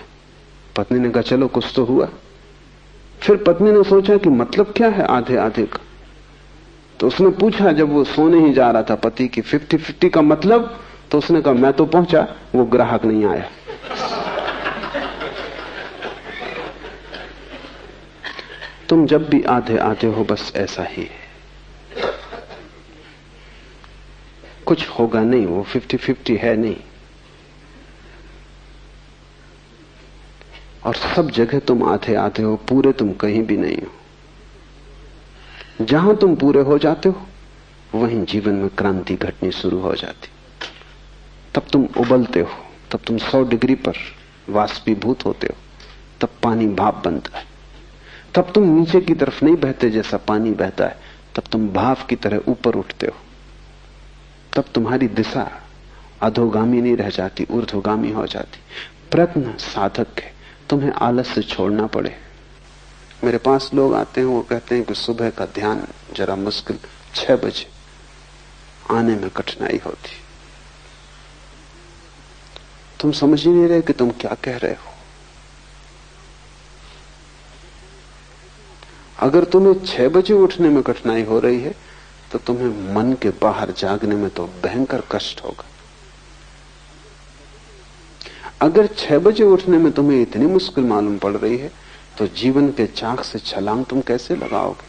पत्नी ने कहा चलो कुछ तो हुआ। फिर पत्नी ने सोचा कि मतलब क्या है आधे आधे का, तो उसने पूछा जब वो सोने ही जा रहा था पति की 50-50 का मतलब, तो उसने कहा मैं तो पहुंचा, वो ग्राहक नहीं आया। तुम जब भी आधे आधे हो बस ऐसा ही है, कुछ होगा नहीं, वो 50-50 है नहीं। और सब जगह तुम आधे आधे हो, पूरे तुम कहीं भी नहीं हो। जहां तुम पूरे हो जाते हो वहीं जीवन में क्रांति घटनी शुरू हो जाती। तब तुम उबलते हो, तब तुम 100 डिग्री पर वाष्पीभूत होते हो, तब पानी भाप बनता है। तब तुम नीचे की तरफ नहीं बहते जैसा पानी बहता है, तब तुम भाप की तरह ऊपर उठते हो। तब तुम्हारी दिशा अधोगामी नहीं रह जाती, ऊर्ध्वगामी हो जाती। प्रयत्न साधक है, तुम्हें आलस से छोड़ना पड़े। मेरे पास लोग आते हैं, वो कहते हैं कि सुबह का ध्यान जरा मुश्किल, 6 बजे आने में कठिनाई होती। तुम समझ ही नहीं रहे कि तुम क्या कह रहे हो। अगर तुम्हें 6 बजे उठने में कठिनाई हो रही है तो तुम्हें मन के बाहर जागने में तो भयंकर कष्ट होगा। अगर 6 बजे उठने में तुम्हें इतनी मुश्किल मालूम पड़ रही है तो जीवन के चाक से छलांग तुम कैसे लगाओगे।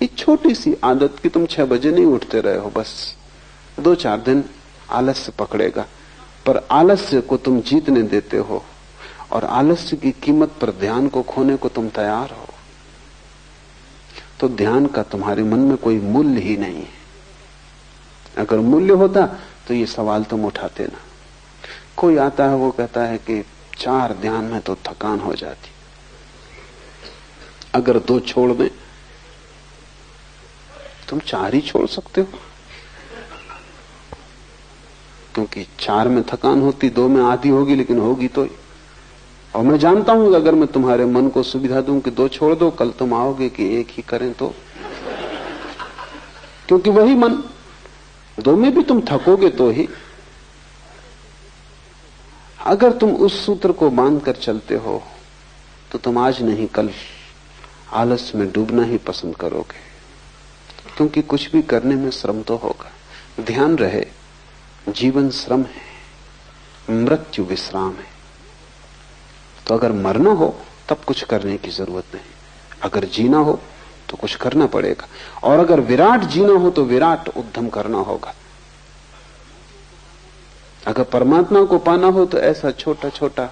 ये छोटी सी आदत कि तुम 6 बजे नहीं उठते रहे हो, बस 2-4 दिन आलस्य पकड़ेगा, पर आलस्य को तुम जीतने देते हो और आलस्य की कीमत पर ध्यान को खोने को तुम तैयार हो, तो ध्यान का तुम्हारे मन में कोई मूल्य ही नहीं है। अगर मूल्य होता तो ये सवाल तुम उठाते ना। कोई आता है वो कहता है कि 4 ध्यान में तो थकान हो जाती, अगर 2 छोड़ दें। तुम 4 ही छोड़ सकते हो, क्योंकि 4 में थकान होती, 2 में आधी होगी, लेकिन होगी तो ही। और मैं जानता हूं कि अगर मैं तुम्हारे मन को सुविधा दूं कि 2 छोड़ दो, कल तुम आओगे कि 1 ही करें, तो क्योंकि वही मन, 2 में भी तुम थकोगे तो ही। अगर तुम उस सूत्र को बांध कर चलते हो तो तुम आज नहीं कल आलस में डूबना ही पसंद करोगे, क्योंकि कुछ भी करने में श्रम तो होगा। ध्यान रहे, जीवन श्रम है, मृत्यु विश्राम है। तो अगर मरना हो तब कुछ करने की जरूरत नहीं, अगर जीना हो तो कुछ करना पड़ेगा। और अगर विराट जीना हो तो विराट उद्यम करना होगा। अगर परमात्मा को पाना हो तो ऐसा छोटा छोटा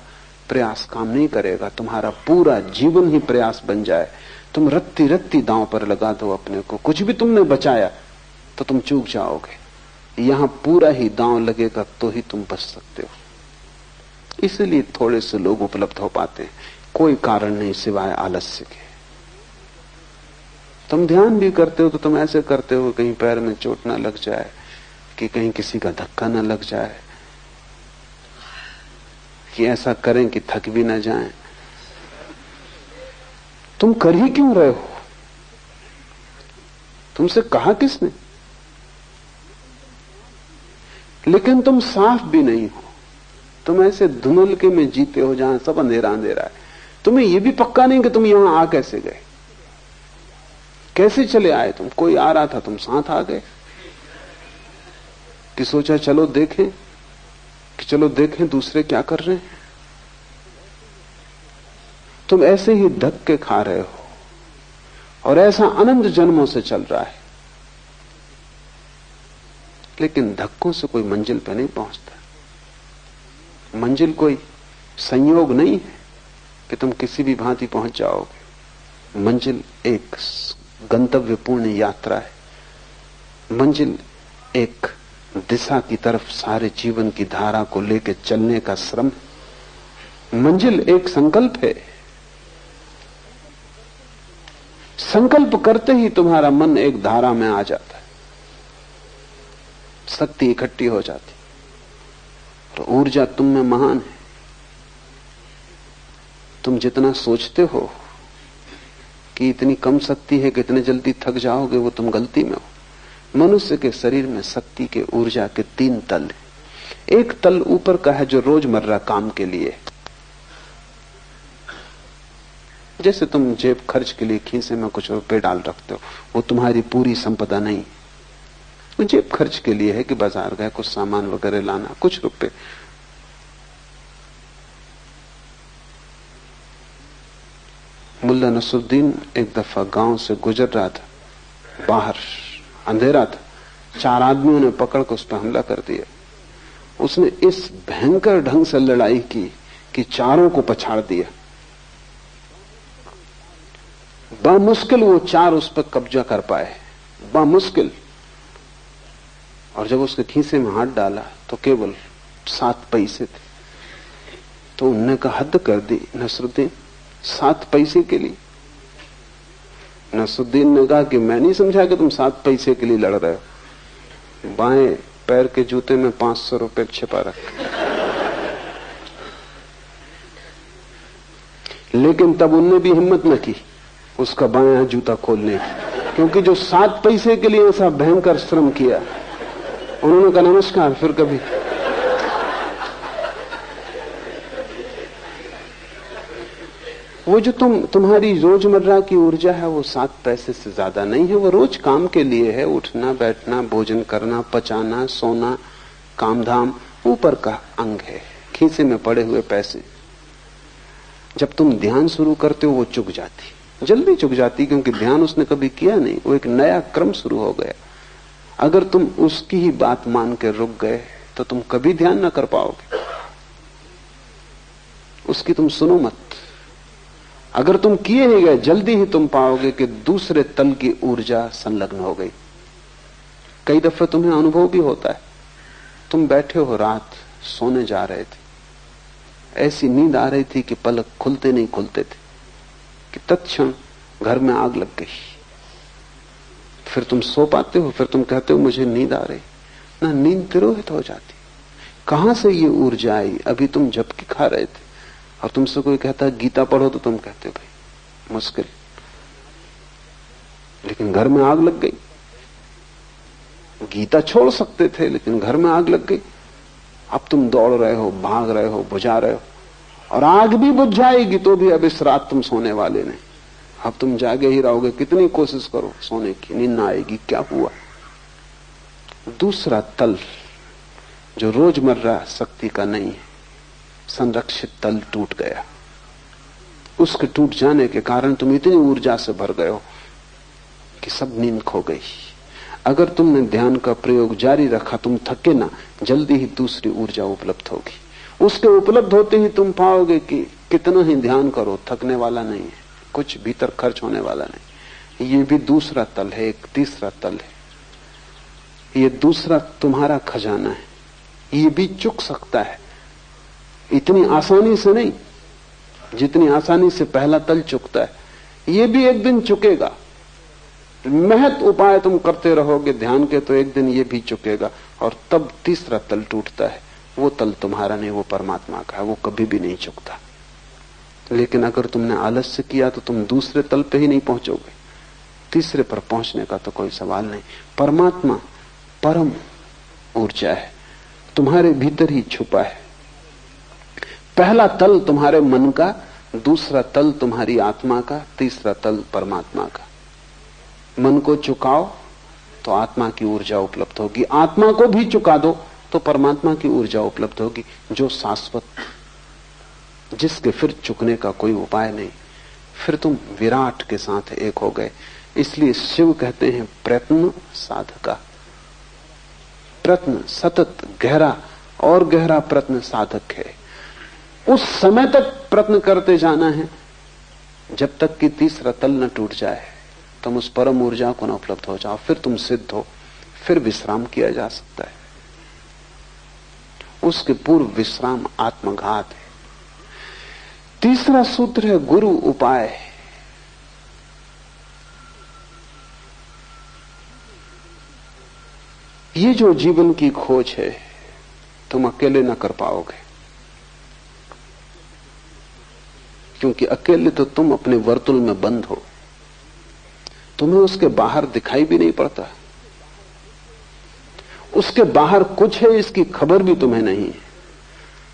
प्रयास काम नहीं करेगा, तुम्हारा पूरा जीवन ही प्रयास बन जाए। तुम रत्ती रत्ती दांव पर लगा दो अपने को, कुछ भी तुमने बचाया तो तुम चूक जाओगे। यहां पूरा ही दांव लगेगा तो ही तुम बच सकते हो। इसलिए थोड़े से लोग उपलब्ध हो पाते हैं, कोई कारण नहीं सिवाय आलस्य के। तुम ध्यान भी करते हो तो तुम ऐसे करते हो कहीं पैर में चोट ना लग जाए, कि कहीं किसी का धक्का ना लग जाए, कि ऐसा करें कि थक भी ना जाएं। तुम कर ही क्यों रहे हो? तुमसे कहा किसने? लेकिन तुम साफ भी नहीं हो, तुम ऐसे धुंधलके में जीते हो जहां सब अंधेरा अंधेरा है। तुम्हें यह भी पक्का नहीं कि तुम यहां आ कैसे गए, कैसे चले आए। तुम, कोई आ रहा था तुम साथ आ गए, कि सोचा चलो देखें, कि चलो देखें दूसरे क्या कर रहे हैं। तुम ऐसे ही धक्के खा रहे हो, और ऐसा अनंत जन्मों से चल रहा है, लेकिन धक्कों से कोई मंजिल पे नहीं पहुंचता। मंजिल कोई संयोग नहीं है कि तुम किसी भी भांति पहुंच जाओगे। मंजिल एक गंतव्यपूर्ण यात्रा है। मंजिल एक दिशा की तरफ सारे जीवन की धारा को लेकर चलने का श्रम। मंजिल एक संकल्प है। संकल्प करते ही तुम्हारा मन एक धारा में आ जाता है, शक्ति इकट्ठी हो जाती, तो ऊर्जा तुम में महान है। तुम जितना सोचते हो कि इतनी कम शक्ति है कि इतने जल्दी थक जाओगे, वो तुम गलती में हो। मनुष्य के शरीर में शक्ति के, ऊर्जा के 3 तल हैं। एक तल ऊपर का है जो रोजमर्रा काम के लिए, जैसे तुम जेब खर्च के लिए खीसे में कुछ रुपए डाल रखते हो, वो तुम्हारी पूरी संपदा नहीं। वो जेब खर्च के लिए है कि बाजार गए कुछ सामान वगैरह लाना, कुछ रुपए। मुल्ला नसरुद्दीन एक दफा गांव से गुजर रहा था, बाहर अंधेरा था, 4 आदमियों ने पकड़ कर उस पर हमला कर दिया। उसने इस भयंकर ढंग से लड़ाई की कि चारों को पछाड़ दिया। बामुश्किल वो 4 उस पर कब्जा कर पाए, बामुश्किल। और जब उसके खीसे में हाथ डाला तो केवल 7 पैसे थे। तो उनने कहा हद कर दी नसरुद्दीन, 7 पैसे के लिए। नसरुद्दीन ने कहा कि मैं नहीं समझा कि तुम 7 पैसे के लिए लड़ रहे हो। बाएं पैर के जूते में 500 रुपए छिपा रखे। लेकिन तब उनने भी हिम्मत न की उसका बायां जूता खोलने की, क्योंकि जो 7 पैसे के लिए ऐसा भयंकर श्रम किया, उन्होंने कहा नमस्कार, फिर कभी। वो जो तुम्हारी रोजमर्रा की ऊर्जा है वो 7 पैसे से ज्यादा नहीं है। वो रोज काम के लिए है, उठना बैठना, भोजन करना, पचाना, सोना, कामधाम, ऊपर का अंग है, खीसे में पड़े हुए पैसे। जब तुम ध्यान शुरू करते हो वो चुक जाती, जल्दी चुक जाती, क्योंकि ध्यान उसने कभी किया नहीं, वो एक नया क्रम शुरू हो गया। अगर तुम उसकी ही बात मान के रुक गए तो तुम कभी ध्यान न कर पाओगे। उसकी तुम सुनो मत। अगर तुम किए ही गए, जल्दी ही तुम पाओगे कि दूसरे तल की ऊर्जा संलग्न हो गई। कई दफे तुम्हें अनुभव भी होता है, तुम बैठे हो रात सोने जा रहे थे, ऐसी नींद आ रही थी कि पलक खुलते नहीं खुलते थे कि तत्क्षण घर में आग लग गई। फिर तुम सो पाते हो, फिर तुम कहते हो मुझे नींद आ रही ना, नींद तिरोहित हो जाती। कहां से ये ऊर्जा आई? अभी तुम झपकी खा रहे थे और तुमसे कोई कहता गीता पढ़ो तो तुम कहते हो भाई मुश्किल, लेकिन घर में आग लग गई। गीता छोड़ सकते थे लेकिन घर में आग लग गई। अब तुम दौड़ रहे हो, भाग रहे हो, बुझा रहे हो, और आग भी बुझ जाएगी तो भी अब इस रात तुम सोने वाले नहीं। अब तुम जागे ही रहोगे, कितनी कोशिश करो सोने की, नींद ना आएगी। क्या हुआ? दूसरा तल जो रोजमर्रा शक्ति का नहीं है, संरक्षित तल टूट गया। उसके टूट जाने के कारण तुम इतनी ऊर्जा से भर गए हो कि सब नींद खो गई। अगर तुमने ध्यान का प्रयोग जारी रखा, तुम थके ना, जल्दी ही दूसरी ऊर्जा उपलब्ध होगी। उसके उपलब्ध होते ही तुम पाओगे कि कितना ही ध्यान करो थकने वाला नहीं है, कुछ भीतर खर्च होने वाला नहीं। ये भी दूसरा तल है, एक तीसरा तल है। ये दूसरा तुम्हारा खजाना है, ये भी चुक सकता है, इतनी आसानी से नहीं जितनी आसानी से पहला तल चुकता है। ये भी एक दिन चुकेगा। महत उपाय तुम करते रहोगे ध्यान के तो एक दिन ये भी चुकेगा, और तब तीसरा तल टूटता है। वो तल तुम्हारा नहीं, वो परमात्मा का है, वो कभी भी नहीं चुकता। लेकिन अगर तुमने आलस्य किया तो तुम दूसरे तल पे ही नहीं पहुंचोगे, तीसरे पर पहुंचने का तो कोई सवाल नहीं। परमात्मा परम ऊर्जा है, तुम्हारे भीतर ही छुपा है। पहला तल तुम्हारे मन का, दूसरा तल तुम्हारी आत्मा का, तीसरा तल परमात्मा का। मन को चुकाओ तो आत्मा की ऊर्जा उपलब्ध होगी, आत्मा को भी चुका दो तो परमात्मा की ऊर्जा उपलब्ध होगी, जो शाश्वत, जिसके फिर चुकने का कोई उपाय नहीं। फिर तुम विराट के साथ एक हो गए। इसलिए शिव कहते हैं प्रयत्न साधका। प्रयत्न सतत गहरा और गहरा प्रयत्न साधक है। उस समय तक प्रयत्न करते जाना है जब तक कि तीसरा तल न टूट जाए, तुम उस परम ऊर्जा को न उपलब्ध हो जाओ। फिर तुम सिद्ध हो, फिर विश्राम किया जा सकता है। उसके पूर्व विश्राम आत्मघात है। तीसरा सूत्र है गुरु उपाय। ये जो जीवन की खोज है तुम अकेले न कर पाओगे, क्योंकि अकेले तो तुम अपने वर्तुल में बंद हो, तुम्हें उसके बाहर दिखाई भी नहीं पड़ता। उसके बाहर कुछ है इसकी खबर भी तुम्हें नहीं है।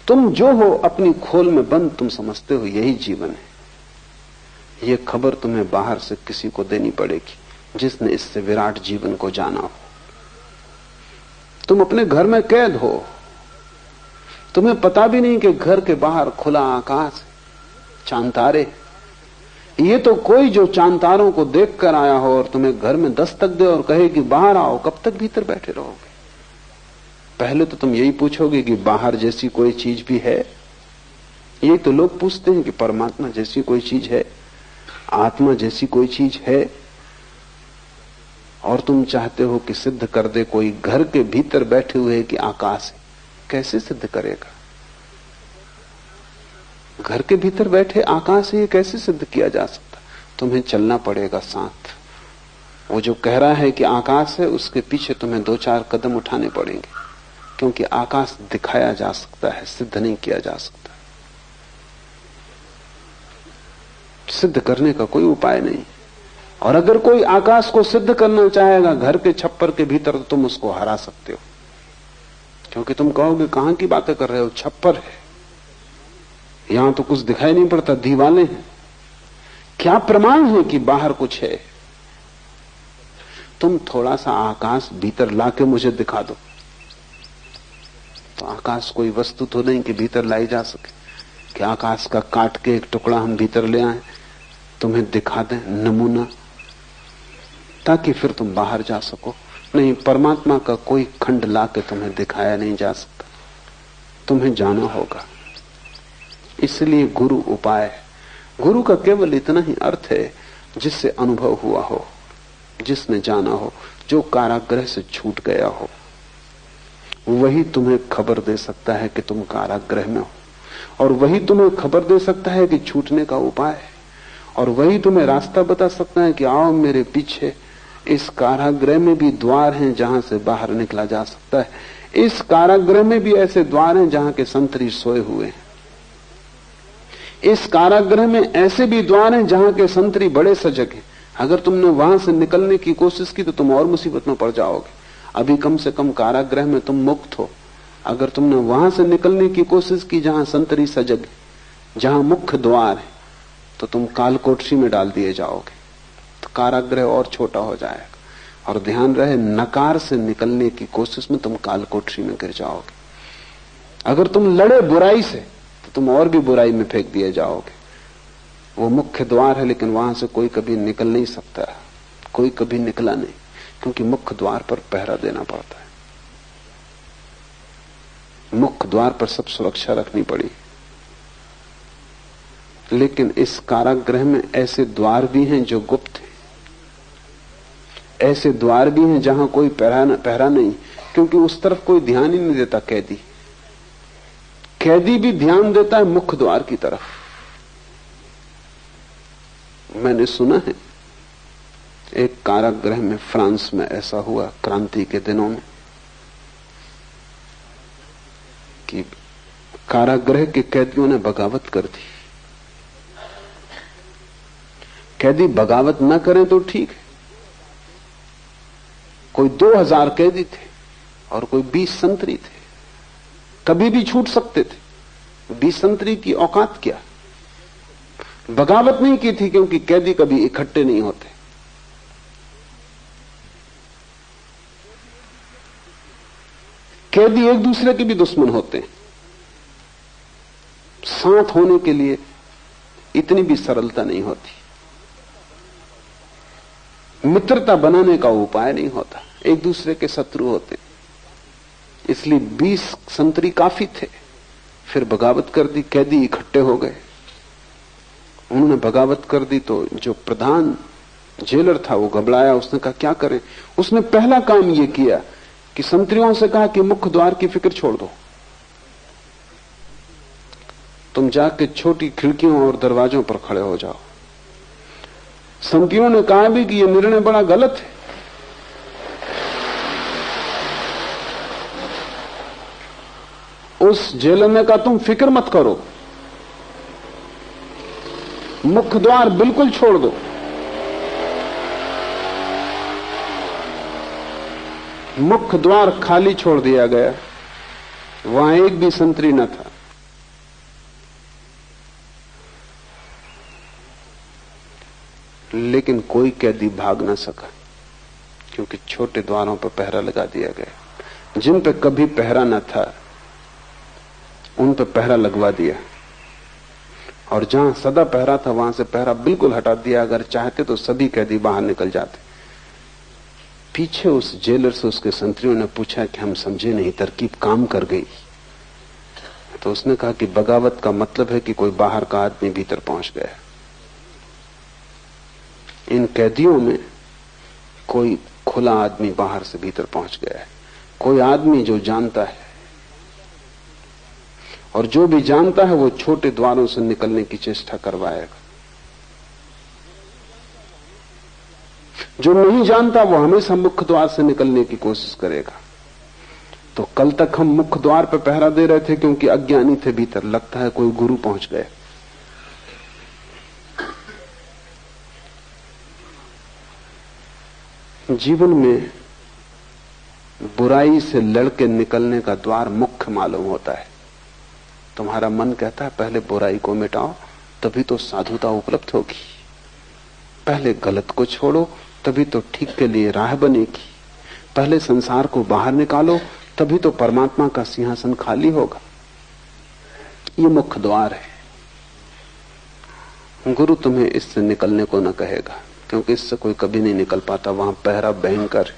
तुम जो हो अपनी खोल में बंद, तुम समझते हो यही जीवन है। यह खबर तुम्हें बाहर से किसी को देनी पड़ेगी जिसने इससे विराट जीवन को जाना हो। तुम अपने घर में कैद हो, तुम्हें पता भी नहीं कि घर के बाहर खुला आकाश, चांद तारे। ये तो कोई जो चांद तारों को देख कर आया हो और तुम्हें घर में दस्तक दे और कहे कि बाहर आओ, कब तक भीतर बैठे रहोगे? पहले तो तुम यही पूछोगे कि बाहर जैसी कोई चीज भी है। यही तो लोग पूछते हैं कि परमात्मा जैसी कोई चीज है, आत्मा जैसी कोई चीज है। और तुम चाहते हो कि सिद्ध कर दे कोई घर के भीतर बैठे हुए कि आकाश है। कैसे सिद्ध करेगा? घर के भीतर बैठे आकाश है, ये कैसे सिद्ध किया जा सकता? तुम्हें चलना पड़ेगा साथ। वो जो कह रहा है कि आकाश है, उसके पीछे तुम्हें 2-4 कदम उठाने पड़ेंगे, क्योंकि आकाश दिखाया जा सकता है, सिद्ध नहीं किया जा सकता। सिद्ध करने का कोई उपाय नहीं। और अगर कोई आकाश को सिद्ध करना चाहेगा घर के छप्पर के भीतर, तो तुम उसको हरा सकते हो, क्योंकि तुम कहोगे कहां की बातें कर रहे हो, छप्पर है, यहां तो कुछ दिखाई नहीं पड़ता, दीवालें हैं, क्या प्रमाण है कि बाहर कुछ है? तुम थोड़ा सा आकाश भीतर लाके मुझे दिखा दो, तो आकाश कोई वस्तु तो नहीं कि भीतर लाई जा सके, कि आकाश का काट के एक टुकड़ा हम भीतर ले आए, तुम्हें दिखा दें नमूना, ताकि फिर तुम बाहर जा सको। नहीं, परमात्मा का कोई खंड लाके तुम्हें दिखाया नहीं जा सकता, तुम्हें जाना होगा। इसलिए गुरु उपाय है। गुरु का केवल इतना ही अर्थ है जिससे अनुभव हुआ हो, जिसने जाना हो, जो कारागृह से छूट गया हो। वही तुम्हें खबर दे सकता है कि तुम कारागृह में हो, और वही तुम्हें खबर दे सकता है कि छूटने का उपाय है, और वही तुम्हें रास्ता बता सकता है कि आओ मेरे पीछे। इस कारागृह में भी द्वार हैं जहां से बाहर निकला जा सकता है। इस कारागृह में भी ऐसे द्वार हैं जहां के संतरी सोए हुए हैं। इस कारागृह में ऐसे भी द्वार हैं जहां के संतरी बड़े सजग हैं। अगर तुमने वहां से निकलने की कोशिश की तो तुम और मुसीबत में पड़ जाओगे। अभी कम से कम कारागृह में तुम मुक्त हो। अगर तुमने वहां से निकलने की कोशिश की जहां संतरी सजग है, जहां मुख्य द्वार है, तो तुम कालकोठरी में डाल दिए जाओगे। तो कारागृह और छोटा हो जाएगा। और ध्यान रहे, नकार से निकलने की कोशिश में तुम कालकोठरी में गिर जाओगे। अगर तुम लड़े बुराई से तो तुम और भी बुराई में फेंक दिए जाओगे। वो मुख्य द्वार है, लेकिन वहां से कोई कभी निकल नहीं सकता। कोई कभी निकला नहीं, क्योंकि मुख्य द्वार पर पहरा देना पड़ता है। मुख्य द्वार पर सब सुरक्षा रखनी पड़ी। लेकिन इस कारागृह में ऐसे द्वार भी हैं जो गुप्त हैं। ऐसे द्वार भी हैं जहां कोई पहरा नहीं, क्योंकि उस तरफ कोई ध्यान ही नहीं देता। कैदी भी ध्यान देता है मुख्य द्वार की तरफ। मैंने सुना है एक कारागृह में फ्रांस में ऐसा हुआ क्रांति के दिनों में कि कारागृह के कैदियों ने बगावत कर दी। कैदी बगावत न करें तो ठीक है। कोई 2000 कैदी थे और कोई 20 संतरी थे, कभी भी छूट सकते थे। 20 संतरी की औकात क्या। बगावत नहीं की थी क्योंकि कैदी कभी इकट्ठे नहीं होते। कैदी एक दूसरे के भी दुश्मन होते हैं। साथ होने के लिए इतनी भी सरलता नहीं होती। मित्रता बनाने का उपाय नहीं होता, एक दूसरे के शत्रु होते। इसलिए 20 संतरी काफी थे। फिर बगावत कर दी, कैदी इकट्ठे हो गए। उन्होंने बगावत कर दी तो जो प्रधान जेलर था वो घबराया। उसने कहा क्या करें। उसने पहला काम ये किया कि संतरियों से कहा कि मुख्य द्वार की फिक्र छोड़ दो, तुम जाके छोटी खिड़कियों और दरवाजों पर खड़े हो जाओ। संतरियों ने कहा भी कि यह निर्णय बड़ा गलत है। उस जेलर ने कहा तुम फिक्र मत करो, मुख्य द्वार बिल्कुल छोड़ दो। मुख्य द्वार खाली छोड़ दिया गया, वहां एक भी संतरी न था। लेकिन कोई कैदी भाग न सका, क्योंकि छोटे द्वारों पर पहरा लगा दिया गया। जिन पे कभी पहरा न था उन पे पहरा लगवा दिया, और जहां सदा पहरा था वहां से पहरा बिल्कुल हटा दिया। अगर चाहते तो सभी कैदी बाहर निकल जाते। पीछे उस जेलर से उसके संतरियों ने पूछा कि हम समझे नहीं, तरकीब काम कर गई। तो उसने कहा कि बगावत का मतलब है कि कोई बाहर का आदमी भीतर पहुंच गया। इन कैदियों में कोई खुला आदमी बाहर से भीतर पहुंच गया है। कोई आदमी जो जानता है, और जो भी जानता है वो छोटे द्वारों से निकलने की चेष्टा करवाएगा। जो नहीं जानता वो हमेशा मुख्य द्वार से निकलने की कोशिश करेगा। तो कल तक हम मुख्य द्वार पर पहरा दे रहे थे क्योंकि अज्ञानी थे भीतर। लगता है कोई गुरु पहुंच गए। जीवन में बुराई से लड़के निकलने का द्वार मुख्य मालूम होता है। तुम्हारा मन कहता है पहले बुराई को मिटाओ, तभी तो साधुता उपलब्ध होगी। पहले गलत को छोड़ो, तभी तो ठीक के लिए राह बनेगी। पहले संसार को बाहर निकालो, तभी तो परमात्मा का सिंहासन खाली होगा। ये मुख्य द्वार है। गुरु तुम्हें इससे निकलने को न कहेगा, क्योंकि इससे कोई कभी नहीं निकल पाता। वहां पहरा भयंकर है,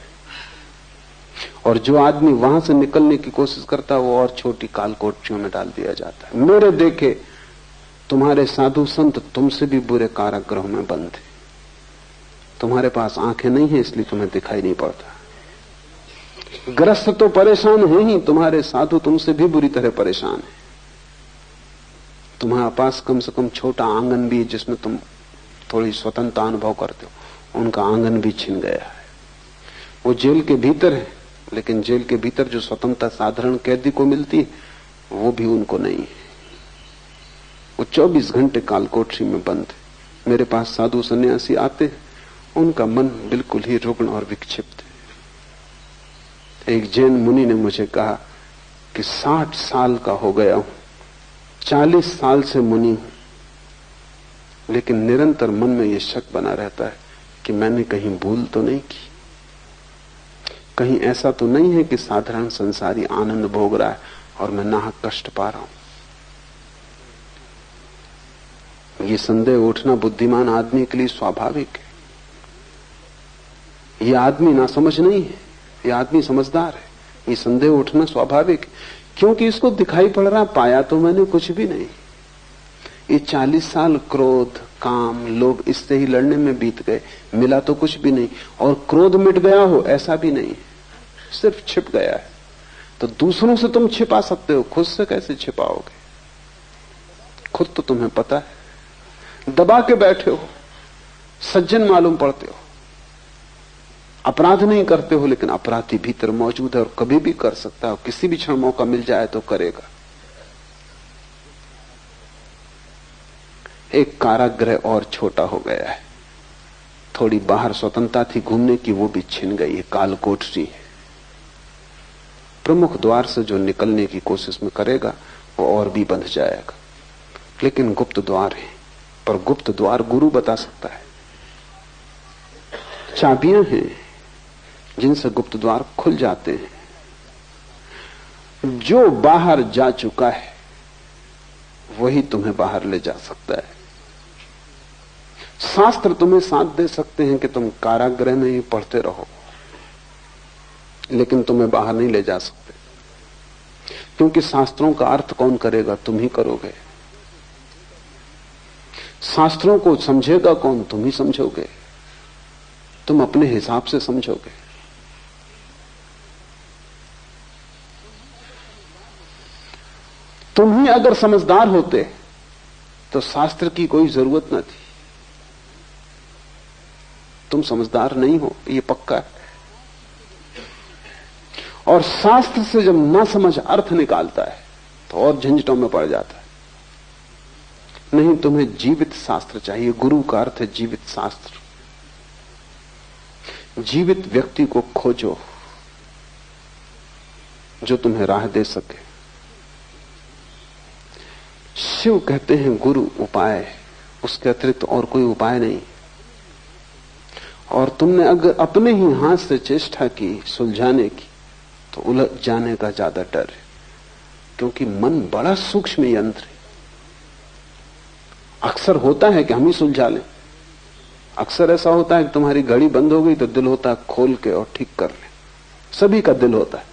और जो आदमी वहां से निकलने की कोशिश करता है वो और छोटी कालकोठरियों में डाल दिया जाता है। मेरे देखे तुम्हारे साधु संत तुमसे भी बुरे कारागृहों में बंद थे। तुम्हारे पास आंखें नहीं है इसलिए तुम्हें दिखाई नहीं पड़ता। ग्रस्त तो परेशान है ही, तुम्हारे साधु तुमसे भी बुरी तरह परेशान है। तुम्हारे पास कम से कम छोटा आंगन भी है जिसमें तुम थोड़ी स्वतंत्रता अनुभव करते हो, उनका आंगन भी छिन गया है। वो जेल के भीतर है, लेकिन जेल के भीतर जो स्वतंत्रता साधारण कैदी को मिलती है वो भी उनको नहीं है। वो 24 घंटे कालकोठरी में बंद है। मेरे पास साधु सन्यासी आते हैं, उनका मन बिल्कुल ही रुग्ण और विक्षिप्त है। एक जैन मुनि ने मुझे कहा कि 60 साल का हो गया हूं, 40 साल से मुनि हूं, लेकिन निरंतर मन में यह शक बना रहता है कि मैंने कहीं भूल तो नहीं की, कहीं ऐसा तो नहीं है कि साधारण संसारी आनंद भोग रहा है और मैं नाहक कष्ट पा रहा हूं। ये संदेह उठना बुद्धिमान आदमी के लिए स्वाभाविक है। ये आदमी ना समझ नहीं है, ये आदमी समझदार है। ये संदेह उठना स्वाभाविक है, क्योंकि इसको दिखाई पड़ रहा, पाया तो मैंने कुछ भी नहीं। ये 40 साल क्रोध, काम, लोभ इससे ही लड़ने में बीत गए, मिला तो कुछ भी नहीं। और क्रोध मिट गया हो ऐसा भी नहीं, सिर्फ छिप गया है। तो दूसरों से तुम छिपा सकते हो, खुद से कैसे छिपाओगे? खुद तो तुम्हें पता है, दबा के बैठे हो, सज्जन मालूम पड़ते हो, अपराध नहीं करते हो, लेकिन अपराधी भीतर मौजूद है और कभी भी कर सकता है। किसी भी क्षण मौका मिल जाए तो करेगा। एक कारागृह और छोटा हो गया है। थोड़ी बाहर स्वतंत्रता थी घूमने की, वो भी छिन गई है, कालकोठरी है। प्रमुख द्वार से जो निकलने की कोशिश में करेगा वो और भी बंध जाएगा। लेकिन गुप्त द्वार है, पर गुप्त द्वार गुरु बता सकता है। चाबियां हैं जिनसे गुप्त द्वार खुल जाते हैं। जो बाहर जा चुका है वही तुम्हें बाहर ले जा सकता है। शास्त्र तुम्हें साथ दे सकते हैं कि तुम कारागृह में ही पढ़ते रहो, लेकिन तुम्हें बाहर नहीं ले जा सकते, क्योंकि शास्त्रों का अर्थ कौन करेगा? तुम ही करोगे। शास्त्रों को समझेगा कौन? तुम ही समझोगे। तुम अपने हिसाब से समझोगे। तुम ही अगर समझदार होते तो शास्त्र की कोई जरूरत न थी। तुम समझदार नहीं हो, ये पक्का है। और शास्त्र से जब ना समझ अर्थ निकालता है तो और झंझटों में पड़ जाता है। नहीं, तुम्हें जीवित शास्त्र चाहिए। गुरु का अर्थ है जीवित शास्त्र। जीवित व्यक्ति को खोजो जो तुम्हें राह दे सके। शिव कहते हैं गुरु उपाय, उसके अतिरिक्त और कोई उपाय नहीं। और तुमने अगर अपने ही हाथ से चेष्टा की सुलझाने की तो उलझ जाने का ज्यादा डर है, क्योंकि मन बड़ा सूक्ष्म यंत्र है। अक्सर होता है कि हम ही सुलझा लें। अक्सर ऐसा होता है कि तुम्हारी घड़ी बंद हो गई तो दिल होता है खोल के और ठीक कर ले। सभी का दिल होता है,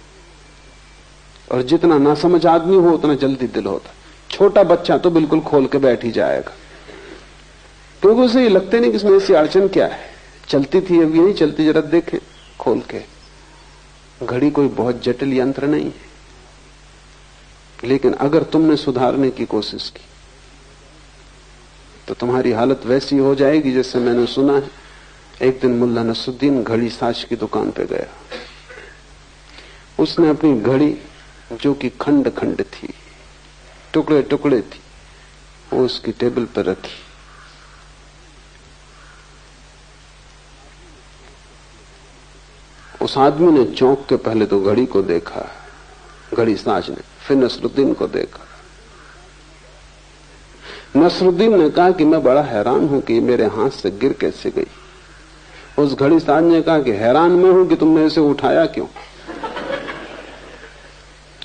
और जितना नासमझ आदमी हो उतना जल्दी दिल होता है। छोटा बच्चा तो बिल्कुल खोल के बैठ ही जाएगा, क्योंकि उसे ये लगते नहीं कि इसमें ऐसी अड़चन क्या है, चलती थी अभी नहीं चलती, जरा देखें खोल के। घड़ी कोई बहुत जटिल यंत्र नहीं है। लेकिन अगर तुमने सुधारने की कोशिश की तो तुम्हारी हालत वैसी हो जाएगी जैसे मैंने सुना है। एक दिन मुल्ला नसरुद्दीन घड़ी साज की दुकान पे गया। उसने अपनी घड़ी, जो कि खंड खंड थी, टुकड़े टुकड़े थी, वो उसकी टेबल पर रखी। उस आदमी ने चौंक के पहले तो घड़ी को देखा, घड़ी साज ने, फिर नसरुद्दीन को देखा। नसरुद्दीन ने कहा कि मैं बड़ा हैरान हूं कि मेरे हाथ से गिर कैसे गई। उस घड़ी साज ने कहा कि हैरान मैं हूं कि तुमने इसे उठाया क्यों।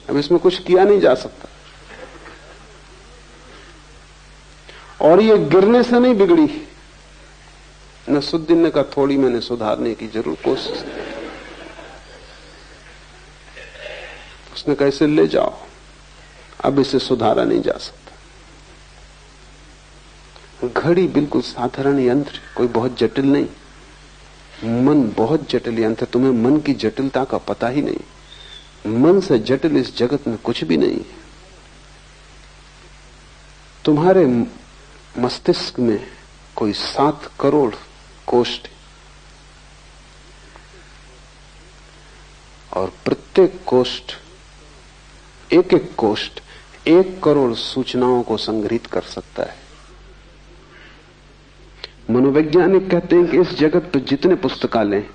अब इसमें कुछ किया नहीं जा सकता। और ये गिरने से नहीं बिगड़ी। नसरुद्दीन ने कहा थोड़ी मैंने सुधारने की जरूर कोशिश की। उसने कहा इसे ले जाओ, अब इसे सुधारा नहीं जा सकता। घड़ी बिल्कुल साधारण यंत्र, कोई बहुत जटिल नहीं। मन बहुत जटिल यंत्र, तुम्हें मन की जटिलता का पता ही नहीं। मन से जटिल इस जगत में कुछ भी नहीं है। तुम्हारे मस्तिष्क में कोई 7 करोड़ कोष्ठ है और प्रत्येक कोष्ठ, एक एक कोष्ठ 1 करोड़ सूचनाओं को संग्रहित कर सकता है। मनोवैज्ञानिक कहते हैं कि इस जगत पर जितने पुस्तकालय हैं,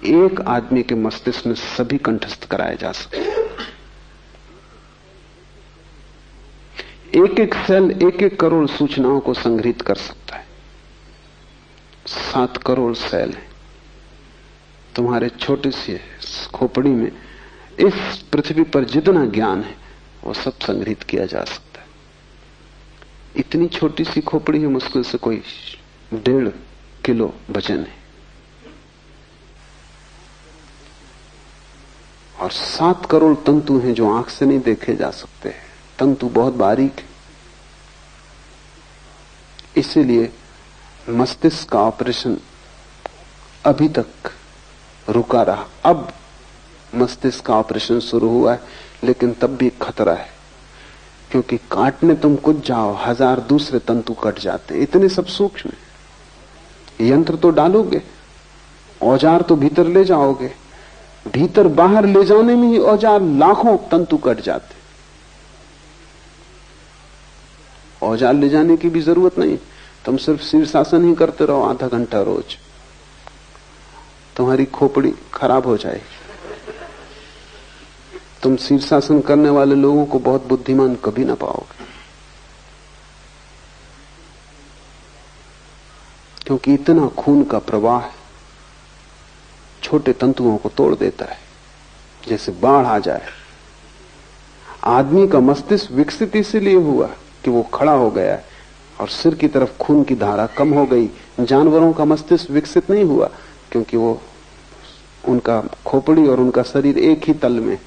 एक आदमी के मस्तिष्क में सभी कंठस्थ कराए जा सकते हैं। एक एक सेल 1-1 करोड़ सूचनाओं को संग्रहित कर सकता है। 7 करोड़ सेल हैं तुम्हारे छोटे से खोपड़ी में। इस पृथ्वी पर जितना ज्ञान है वो सब संग्रहित किया जा सकता है। इतनी छोटी सी खोपड़ी है, मुश्किल से कोई 1.5 किलो वजन है और 7 करोड़ तंतु हैं जो आंख से नहीं देखे जा सकते। तंतु बहुत बारीक है, इसीलिए मस्तिष्क का ऑपरेशन अभी तक रुका रहा। अब मस्तिष्क का ऑपरेशन शुरू हुआ है, लेकिन तब भी खतरा है, क्योंकि काटने तुम कुछ जाओ 1000 दूसरे तंतु कट जाते। इतने सब सूक्ष्म है। यंत्र तो डालोगे, औजार तो भीतर ले जाओगे, भीतर बाहर ले जाने में ही औजार लाखों तंतु कट जाते। औजार ले जाने की भी जरूरत नहीं, तुम सिर्फ शीर्षासन ही करते रहो आधा घंटा रोज, तुम्हारी खोपड़ी खराब हो जाएगी। तुम शीर्षासन करने वाले लोगों को बहुत बुद्धिमान कभी ना पाओगे, क्योंकि इतना खून का प्रवाह छोटे तंतुओं को तोड़ देता है, जैसे बाढ़ आ जाए। आदमी का मस्तिष्क विकसित इसलिए हुआ कि वो खड़ा हो गया है और सिर की तरफ खून की धारा कम हो गई। जानवरों का मस्तिष्क विकसित नहीं हुआ क्योंकि वो उनका खोपड़ी और उनका शरीर एक ही तल में,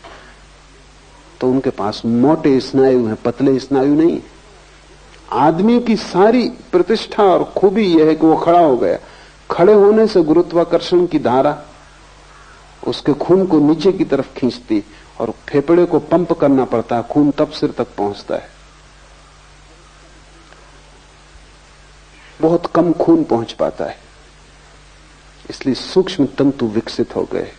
तो उनके पास मोटे स्नायु हैं, पतले स्नायु नहीं। आदमी की सारी प्रतिष्ठा और खूबी यह है कि वो खड़ा हो गया। खड़े होने से गुरुत्वाकर्षण की धारा उसके खून को नीचे की तरफ खींचती और फेफड़े को पंप करना पड़ता है, खून तब सिर तक पहुंचता है। बहुत कम खून पहुंच पाता है, इसलिए सूक्ष्म तंतु विकसित हो गए।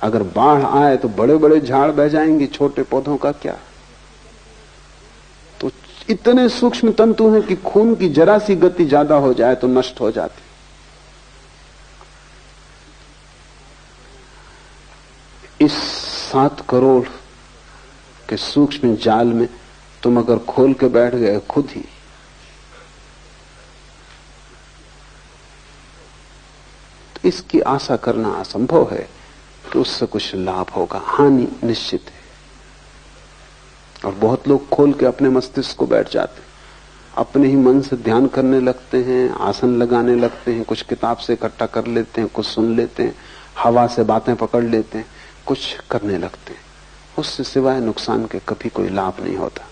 अगर बाढ़ आए तो बड़े बड़े झाड़ बह जाएंगे, छोटे पौधों का क्या। तो इतने सूक्ष्म तंतु हैं कि खून की जरा सी गति ज्यादा हो जाए तो नष्ट हो जाते। इस 7 करोड़ के सूक्ष्म जाल में तुम अगर खोल के बैठ गए खुद ही, तो इसकी आशा करना असंभव है कि उससे कुछ लाभ होगा। हानि निश्चित है। और बहुत लोग खोल के अपने मस्तिष्क को बैठ जाते, अपने ही मन से ध्यान करने लगते हैं, आसन लगाने लगते हैं, कुछ किताब से इकट्ठा कर लेते हैं, कुछ सुन लेते हैं, हवा से बातें पकड़ लेते हैं, कुछ करने लगते हैं। उससे सिवाय नुकसान के कभी कोई लाभ नहीं होता।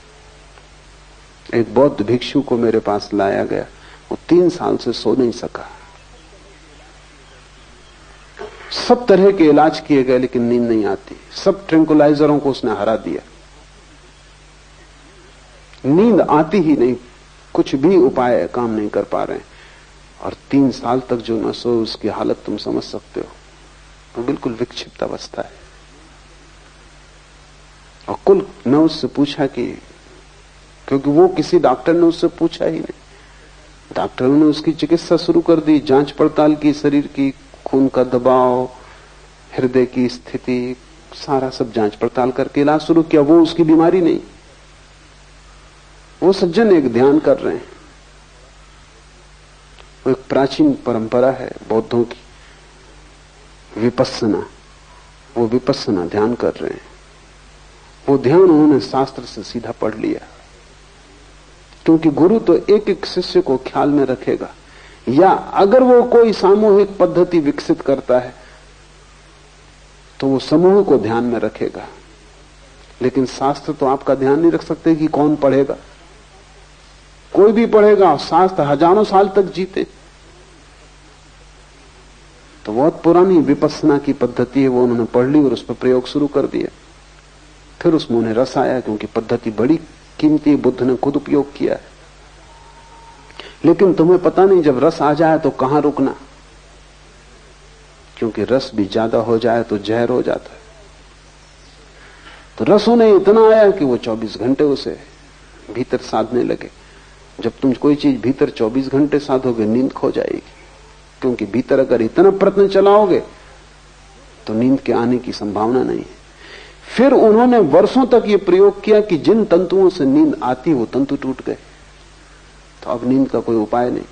एक बौद्ध भिक्षु को मेरे पास लाया गया, वो 3 साल से सो नहीं सका। सब तरह के इलाज किए गए लेकिन नींद नहीं आती। सब ट्रैंकुलाइजरों को उसने हरा दिया, नींद आती ही नहीं, कुछ भी उपाय काम नहीं कर पा रहे हैं। और 3 साल तक जो न सो, उसकी हालत तुम समझ सकते हो। तो बिल्कुल विक्षिप्त अवस्था है। और कुल मैं उससे पूछा कि, क्योंकि वो किसी डॉक्टर ने उससे पूछा ही नहीं, डॉक्टरों ने उसकी चिकित्सा शुरू कर दी, जांच पड़ताल की, शरीर की खून का दबाव, हृदय की स्थिति, सारा सब जांच पड़ताल करके इलाज शुरू किया। वो उसकी बीमारी नहीं। वो सज्जन एक ध्यान कर रहे हैं। वो एक प्राचीन परंपरा है बौद्धों की, विपस्सना। वो विपस्सना ध्यान कर रहे हैं। वो ध्यान उन्होंने शास्त्र से सीधा पढ़ लिया, क्योंकि गुरु तो एक एक शिष्य को ख्याल में रखेगा, या अगर वो कोई सामूहिक पद्धति विकसित करता है तो वो समूह को ध्यान में रखेगा। लेकिन शास्त्र तो आपका ध्यान नहीं रख सकते कि कौन पढ़ेगा। कोई भी पढ़ेगा, शास्त्र हजारों साल तक जीते। तो बहुत पुरानी विपस्सना की पद्धति है, वो उन्होंने पढ़ ली और उस पर प्रयोग शुरू कर दिया। फिर उसमें उन्हें रस आया, क्योंकि पद्धति बड़ी कीमती, बुद्ध ने खुद उपयोग किया है। लेकिन तुम्हें पता नहीं जब रस आ जाए तो कहां रुकना, क्योंकि रस भी ज्यादा हो जाए तो जहर हो जाता है। तो रस उन्हें इतना आया कि वो 24 घंटे उसे भीतर साधने लगे। जब तुम कोई चीज भीतर 24 घंटे साधोगे, नींद खो जाएगी, क्योंकि भीतर अगर इतना प्रयत्न चलाओगे तो नींद के आने की संभावना नहीं है। फिर उन्होंने वर्षों तक ये प्रयोग किया कि जिन तंतुओं से नींद आती वो तंतु टूट गए। तो अब नींद का कोई उपाय नहीं,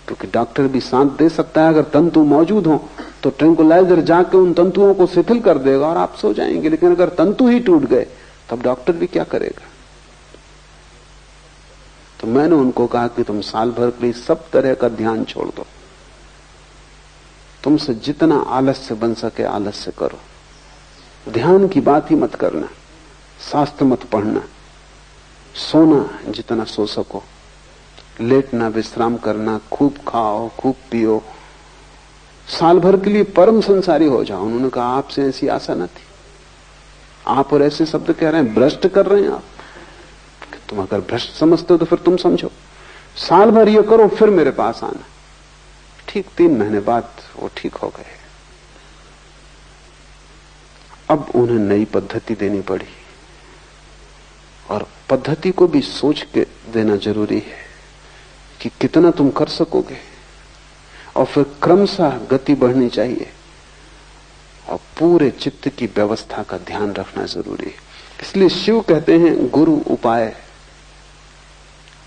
क्योंकि डॉक्टर भी साथ दे सकता है, अगर तंतु मौजूद हो तो ट्रैंकुलाइजर जाके उन तंतुओं को शिथिल कर देगा और आप सो जाएंगे। लेकिन अगर तंतु ही टूट गए तब डॉक्टर भी क्या करेगा। तो मैंने उनको कहा कि तुम साल भर के लिए सब तरह का ध्यान छोड़ दो, तुमसे जितना आलस्य बन सके आलस्य करो, ध्यान की बात ही मत करना, शास्त्र मत पढ़ना, सोना जितना सो सको, लेटना, विश्राम करना, खूब खाओ, खूब पियो, साल भर के लिए परम संसारी हो जाओ। उन्होंने कहा आपसे ऐसी आशा न थी, आप और ऐसे शब्द कह रहे हैं, भ्रष्ट कर रहे हैं आप। तुम अगर भ्रष्ट समझते हो तो फिर तुम समझो, साल भर ये करो फिर मेरे पास आना। ठीक 3 महीने बाद वो ठीक हो गए। अब उन्हें नई पद्धति देनी पड़ी, और पद्धति को भी सोच के देना जरूरी है कि कितना तुम कर सकोगे, और फिर क्रमशः गति बढ़नी चाहिए, और पूरे चित्त की व्यवस्था का ध्यान रखना जरूरी है। इसलिए शिव कहते हैं गुरु उपाय।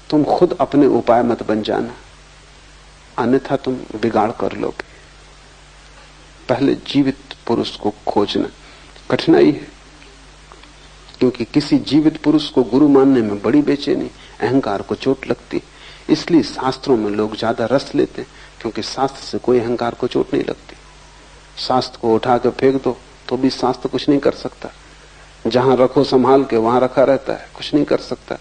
तुम खुद अपने उपाय मत बन जाना, अन्यथा तुम बिगाड़ कर लोगे। पहले जीवित पुरुष को खोजना कठिनाई है, क्योंकि किसी जीवित पुरुष को गुरु मानने में बड़ी बेचैनी, अहंकार को चोट लगती। इसलिए शास्त्रों में लोग ज्यादा रस लेते हैं, क्योंकि शास्त्र से कोई अहंकार को चोट नहीं लगती। शास्त्र को उठा के फेंक दो तो भी शास्त्र कुछ नहीं कर सकता, जहां रखो संभाल के वहां रखा रहता है, कुछ नहीं कर सकता।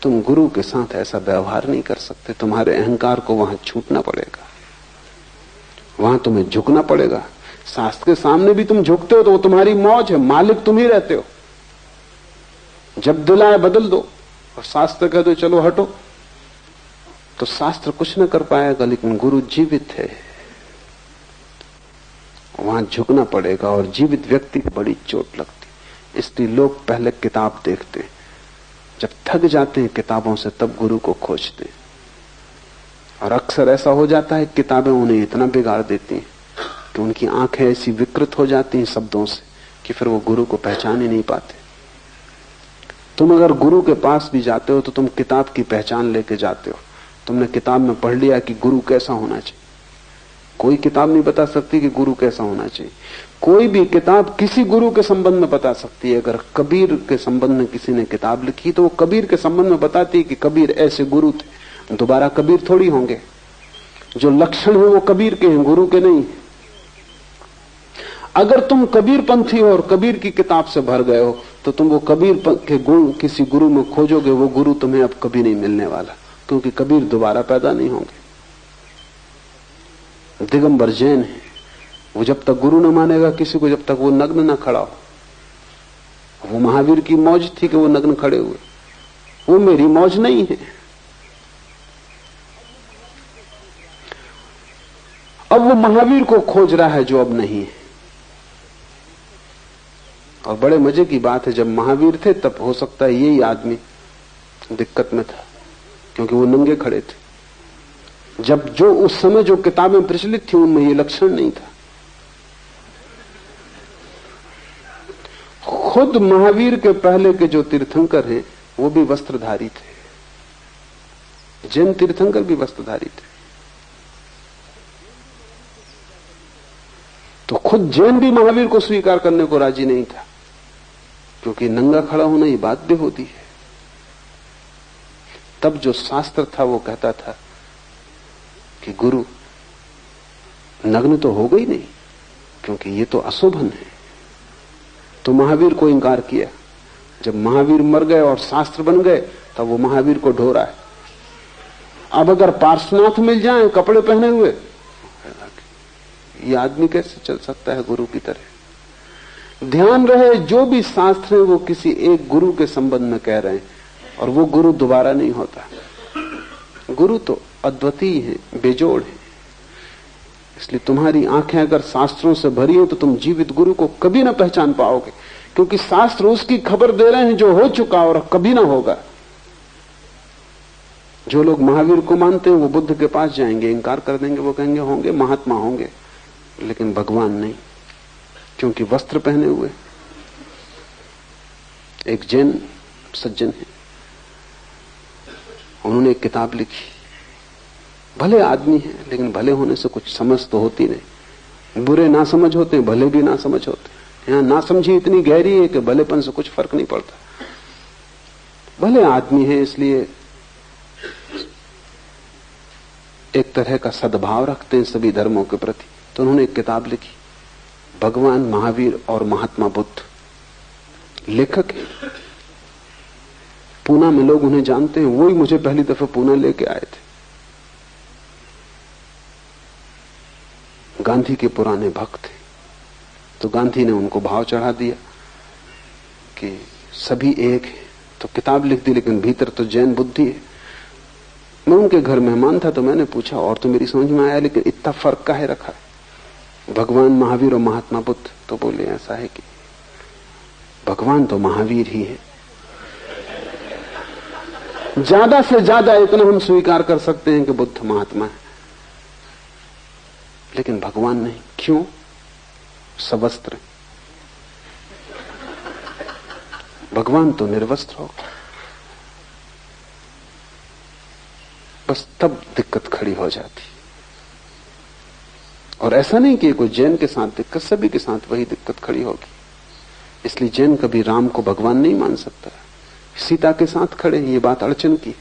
तुम गुरु के साथ ऐसा व्यवहार नहीं कर सकते, तुम्हारे अहंकार को वहां छूटना पड़ेगा, वहां तुम्हें झुकना पड़ेगा। शास्त्र के सामने भी तुम झुकते हो तो वो तुम्हारी मौज है, मालिक तुम ही रहते हो। जब दिल आए बदल दो, और शास्त्र कह दो चलो हटो, तो शास्त्र कुछ न कर पाएगा। लेकिन गुरु जीवित है, वहां झुकना पड़ेगा, और जीवित व्यक्ति की बड़ी चोट लगती। इसलिए लोग पहले किताब देखते हैं, जब थक जाते हैं किताबों से तब गुरु को खोजते हैं। और अक्सर ऐसा हो जाता है किताबें उन्हें इतना बिगाड़ देती हैं कि उनकी आंखें ऐसी विकृत हो जाती हैं शब्दों से कि फिर वो गुरु को पहचान ही नहीं पाते। तुम अगर गुरु के पास भी जाते हो तो तुम किताब की पहचान लेके जाते हो। तुमने किताब में पढ़ लिया कि गुरु कैसा होना चाहिए, कोई किताब नहीं बता सकती कि गुरु कैसा होना चाहिए। कोई भी किताब किसी गुरु के संबंध में बता सकती है। अगर कबीर के संबंध में किसी ने किताब लिखी तो वो कबीर के संबंध में बताती है कि कबीर ऐसे गुरु थे, दोबारा कबीर थोड़ी होंगे। जो लक्षण है वो कबीर के हैं, गुरु के नहीं। अगर तुम कबीर पंथी हो और कबीर की किताब से भर गए हो तो तुम वो कबीर के गुण किसी गुरु में खोजोगे, वो गुरु तुम्हें अब कभी नहीं मिलने वाला, क्योंकि कबीर दोबारा पैदा नहीं होंगे। दिगंबर जैन है, वो जब तक गुरु न मानेगा किसी को, जब तक वो नग्न न खड़ा हो। वो महावीर की मौज थी कि वो नग्न खड़े हुए, वो मेरी मौज नहीं है। अब वो महावीर को खोज रहा है जो अब नहीं है। और बड़े मजे की बात है, जब महावीर थे तब हो सकता है यही आदमी दिक्कत में था, क्योंकि वो नंगे खड़े थे। जब जो उस समय जो किताबें प्रचलित थी उनमें ये लक्षण नहीं था। खुद महावीर के पहले के जो तीर्थंकर हैं वो भी वस्त्रधारी थे, जैन तीर्थंकर भी वस्त्रधारी थे। तो खुद जैन भी महावीर को स्वीकार करने को राजी नहीं था, क्योंकि नंगा खड़ा होना ये बात भी होती है। तब जो शास्त्र था वो कहता था कि गुरु नग्न तो हो गई नहीं, क्योंकि ये तो अशोभन है। तो महावीर को इंकार किया। जब महावीर मर गए और शास्त्र बन गए तब वो महावीर को ढो रहा है। अब अगर पार्श्वनाथ मिल जाए कपड़े पहने हुए, ये आदमी कैसे चल सकता है गुरु की तरह। ध्यान रहे जो भी शास्त्र है वो किसी एक गुरु के संबंध में कह रहे हैं, और वो गुरु दोबारा नहीं होता। गुरु तो अद्वितीय है, बेजोड़ है। इसलिए तुम्हारी आंखें अगर शास्त्रों से भरी हैं तो तुम जीवित गुरु को कभी ना पहचान पाओगे, क्योंकि शास्त्र उसकी खबर दे रहे हैं जो हो चुका और कभी ना होगा। जो लोग महावीर को मानते हैं वो बुद्ध के पास जाएंगे, इंकार कर देंगे, वो कहेंगे होंगे महात्मा होंगे, लेकिन भगवान नहीं, क्योंकि वस्त्र पहने हुए। एक जैन सज्जन है, उन्होंने एक किताब लिखी। भले आदमी है, लेकिन भले होने से कुछ समझ तो होती नहीं। बुरे ना समझ होते, भले भी ना समझ होते। यहां ना समझी इतनी गहरी है कि भलेपन से कुछ फर्क नहीं पड़ता। भले आदमी है, इसलिए एक तरह का सद्भाव रखते हैं सभी धर्मों के प्रति। तो उन्होंने एक किताब लिखी, भगवान महावीर और महात्मा बुद्ध। लेखक है, पूना में लोग उन्हें जानते हैं। वही मुझे पहली दफा पूना लेके आए थे। गांधी के पुराने भक्त थे, तो गांधी ने उनको भाव चढ़ा दिया कि सभी एक है, तो किताब लिख दी, लेकिन भीतर तो जैन बुद्धि है। मैं उनके घर मेहमान था, तो मैंने पूछा, और तो मेरी समझ में आया, लेकिन इतना फर्क काहे रखा है भगवान महावीर और महात्मा बुद्ध? तो बोले ऐसा है कि भगवान तो महावीर ही है। ज्यादा से ज्यादा इतना हम स्वीकार कर सकते हैं कि बुद्ध महात्मा है, लेकिन भगवान नहीं। क्यों? सवस्त्र। भगवान तो निर्वस्त्र होगा। बस तब दिक्कत खड़ी हो जाती। और ऐसा नहीं कि कोई जैन के साथ दिक्कत, सभी के साथ वही दिक्कत खड़ी होगी। इसलिए जैन कभी राम को भगवान नहीं मान सकता। सीता के साथ खड़े, ये बात अड़चन की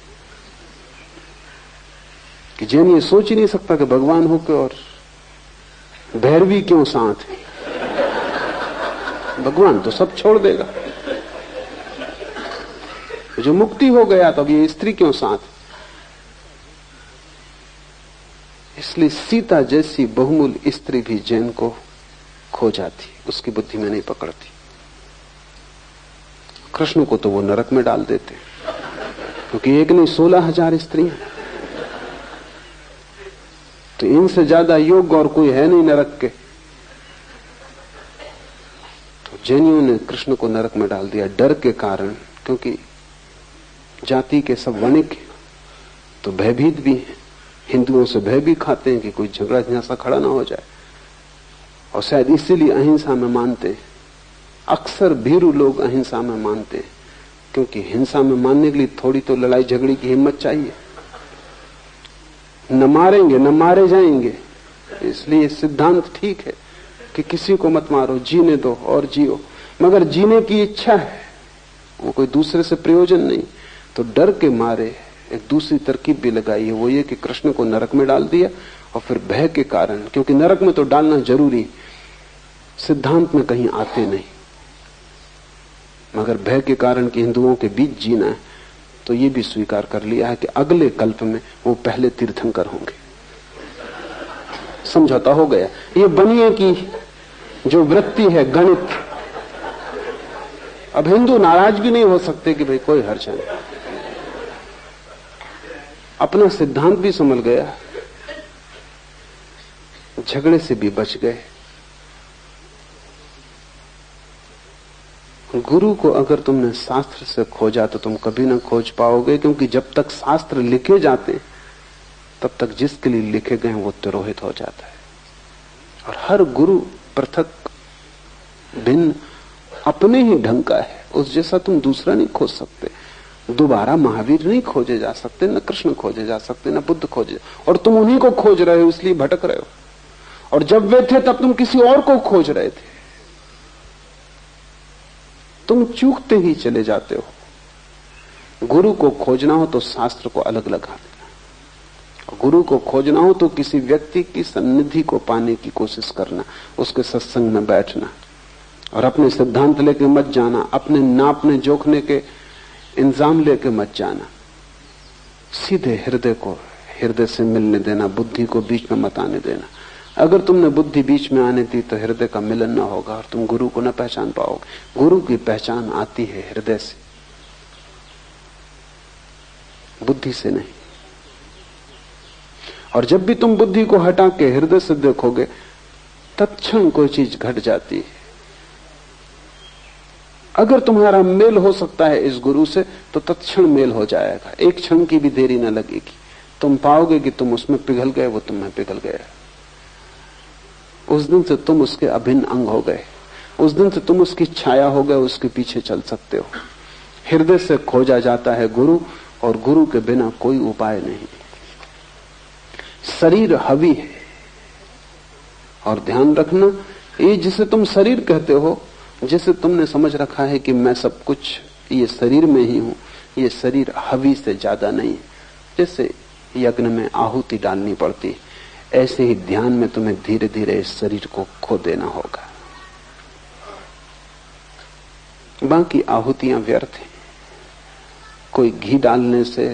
कि जैन ये सोच ही नहीं सकता कि भगवान हो के और भैरवी क्यों साथ है। भगवान तो सब छोड़ देगा, जो मुक्ति हो गया तो अब ये स्त्री क्यों साथ? इसलिए सीता जैसी बहुमूल्य स्त्री भी जैन को खो जाती, उसकी बुद्धि में नहीं पकड़ती। कृष्ण को तो वो नरक में डाल देते, क्योंकि एक नहीं 16,000 स्त्रियां, तो इनसे ज्यादा योग्य और कोई है नहीं नरक के। तो जैनियों ने कृष्ण को नरक में डाल दिया डर के कारण, क्योंकि जाति के सब वणिक तो भयभीत भी हैं, हिंदुओं से भय भी खाते हैं कि कोई झगड़ा झंझासा खड़ा ना हो जाए, और शायद इसीलिए अहिंसा में मानते हैं। अक्सर भीरू लोग अहिंसा में मानते हैं, क्योंकि हिंसा में मानने के लिए थोड़ी तो लड़ाई झगड़ी की हिम्मत चाहिए। न मारेंगे न मारे जाएंगे, इसलिए सिद्धांत ठीक है कि किसी को मत मारो, जीने दो और जियो। मगर जीने की इच्छा है, वो कोई दूसरे से प्रयोजन नहीं। तो डर के मारे एक दूसरी तरकीब भी लगाई है, वो ये कि कृष्ण को नरक में डाल दिया, और फिर भय के कारण, क्योंकि नरक में तो डालना जरूरी, सिद्धांत में कहीं आते नहीं, मगर भय के कारण कि हिंदुओं के बीच जीना है, तो ये भी स्वीकार कर लिया है कि अगले कल्प में वो पहले तीर्थंकर होंगे। समझौता हो गया। ये बनिए की जो वृत्ति है गणित, अब हिंदू नाराज भी नहीं हो सकते कि भाई कोई हर्ष नहीं, अपना सिद्धांत भी संभल गया, झगड़े से भी बच गए। गुरु को अगर तुमने शास्त्र से खोजा तो तुम कभी ना खोज पाओगे, क्योंकि जब तक शास्त्र लिखे जाते हैं तब तक जिसके लिए लिखे गए वो तिरोहित हो जाता है। और हर गुरु पृथक भिन्न अपने ही ढंग का है, उस जैसा तुम दूसरा नहीं खोज सकते। दोबारा महावीर नहीं खोजे जा सकते, न कृष्ण खोजे जा सकते, न बुद्ध खोजे, और तुम उन्हीं को खोज रहे हो, इसलिए भटक रहे हो। और जब वे थे तब तुम किसी और को खोज रहे थे। तुम चूकते ही चले जाते हो। गुरु को खोजना हो तो शास्त्र को अलग लगा देना, गुरु को खोजना हो तो किसी व्यक्ति की सन्निधि को पाने की कोशिश करना, उसके सत्संग में बैठना, और अपने सिद्धांत लेके मत जाना, अपने नापने जोखने के इंतजाम लेके मत जाना। सीधे हृदय को हृदय से मिलने देना, बुद्धि को बीच में मत आने देना। अगर तुमने बुद्धि बीच में आने दी तो हृदय का मिलन ना होगा और तुम गुरु को न पहचान पाओगे। गुरु की पहचान आती है हृदय से, बुद्धि से नहीं। और जब भी तुम बुद्धि को हटा के हृदय से देखोगे, तत्क्षण कोई चीज घट जाती है। अगर तुम्हारा मेल हो सकता है इस गुरु से तो तत्क्षण मेल हो जाएगा, एक क्षण की भी देरी न लगेगी। तुम पाओगे कि तुम उसमें पिघल गए, वो तुम में पिघल गया। उस दिन से तुम उसके अभिन्न अंग हो गए, उस दिन से तुम उसकी छाया हो गए, उसके पीछे चल सकते हो। हृदय से खोजा जाता है गुरु, और गुरु के बिना कोई उपाय नहीं। शरीर हवी है, और ध्यान रखना, ये जिसे तुम शरीर कहते हो, जिसे तुमने समझ रखा है कि मैं सब कुछ ये शरीर में ही हूं, ये शरीर हवी से ज्यादा नहीं है। जैसे यज्ञ में आहुति डालनी पड़ती, ऐसे ही ध्यान में तुम्हें धीरे धीरे इस शरीर को खो देना होगा। बाकी आहुतियां व्यर्थ हैं। कोई घी डालने से,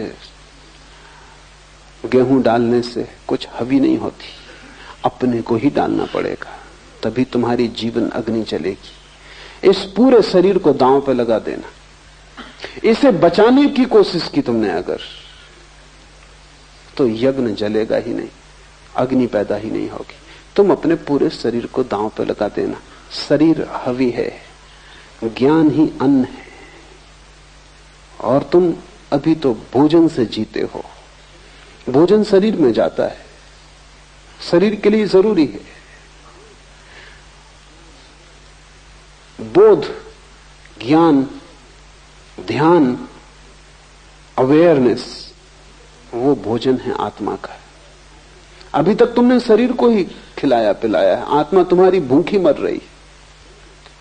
गेहूं डालने से कुछ हवी नहीं होती, अपने को ही डालना पड़ेगा, तभी तुम्हारी जीवन अग्नि चलेगी। इस पूरे शरीर को दांव पे लगा देना, इसे बचाने की कोशिश की तुमने अगर, तो यज्ञ जलेगा ही नहीं, अग्नि पैदा ही नहीं होगी। तुम अपने पूरे शरीर को दांव पे लगा देना। शरीर हवी है, ज्ञान ही अन्न है, और तुम अभी तो भोजन से जीते हो। भोजन शरीर में जाता है, शरीर के लिए जरूरी है। बोध, ज्ञान, ध्यान, अवेयरनेस, वो भोजन है आत्मा का। अभी तक तुमने शरीर को ही खिलाया पिलाया है, आत्मा तुम्हारी भूखी मर रही है,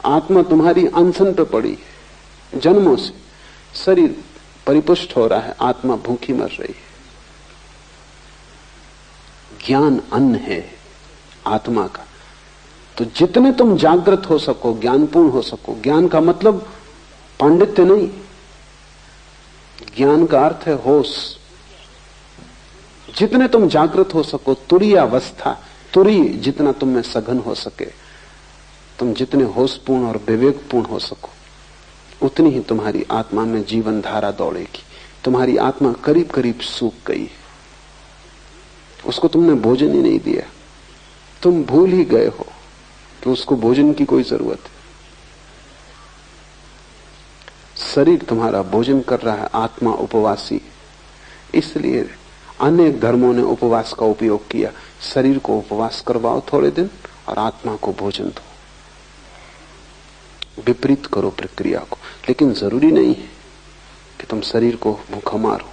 आत्मा तुम्हारी अनशन पे पड़ी है। जन्मों से शरीर परिपुष्ट हो रहा है, आत्मा भूखी मर रही है। ज्ञान अन्न है आत्मा का। तो जितने तुम जागृत हो सको, ज्ञानपूर्ण हो सको, ज्ञान का मतलब पांडित्य नहीं, ज्ञान का अर्थ है होश। जितने तुम जागृत हो सको, तुरीय अवस्था, तुरीय जितना तुम में सघन हो सके, तुम जितने होशपूर्ण और विवेकपूर्ण हो सको, उतनी ही तुम्हारी आत्मा में जीवन धारा दौड़ेगी। तुम्हारी आत्मा करीब करीब सूख गई है, उसको तुमने भोजन ही नहीं दिया, तुम भूल ही गए हो कि उसको भोजन की कोई जरूरत है। शरीर तुम्हारा भोजन कर रहा है, आत्मा उपवासी। इसलिए अनेक धर्मों ने उपवास का उपयोग किया। शरीर को उपवास करवाओ थोड़े दिन और आत्मा को भोजन दो, विपरीत करो प्रक्रिया को। लेकिन जरूरी नहीं है कि तुम शरीर को भूखा मारो,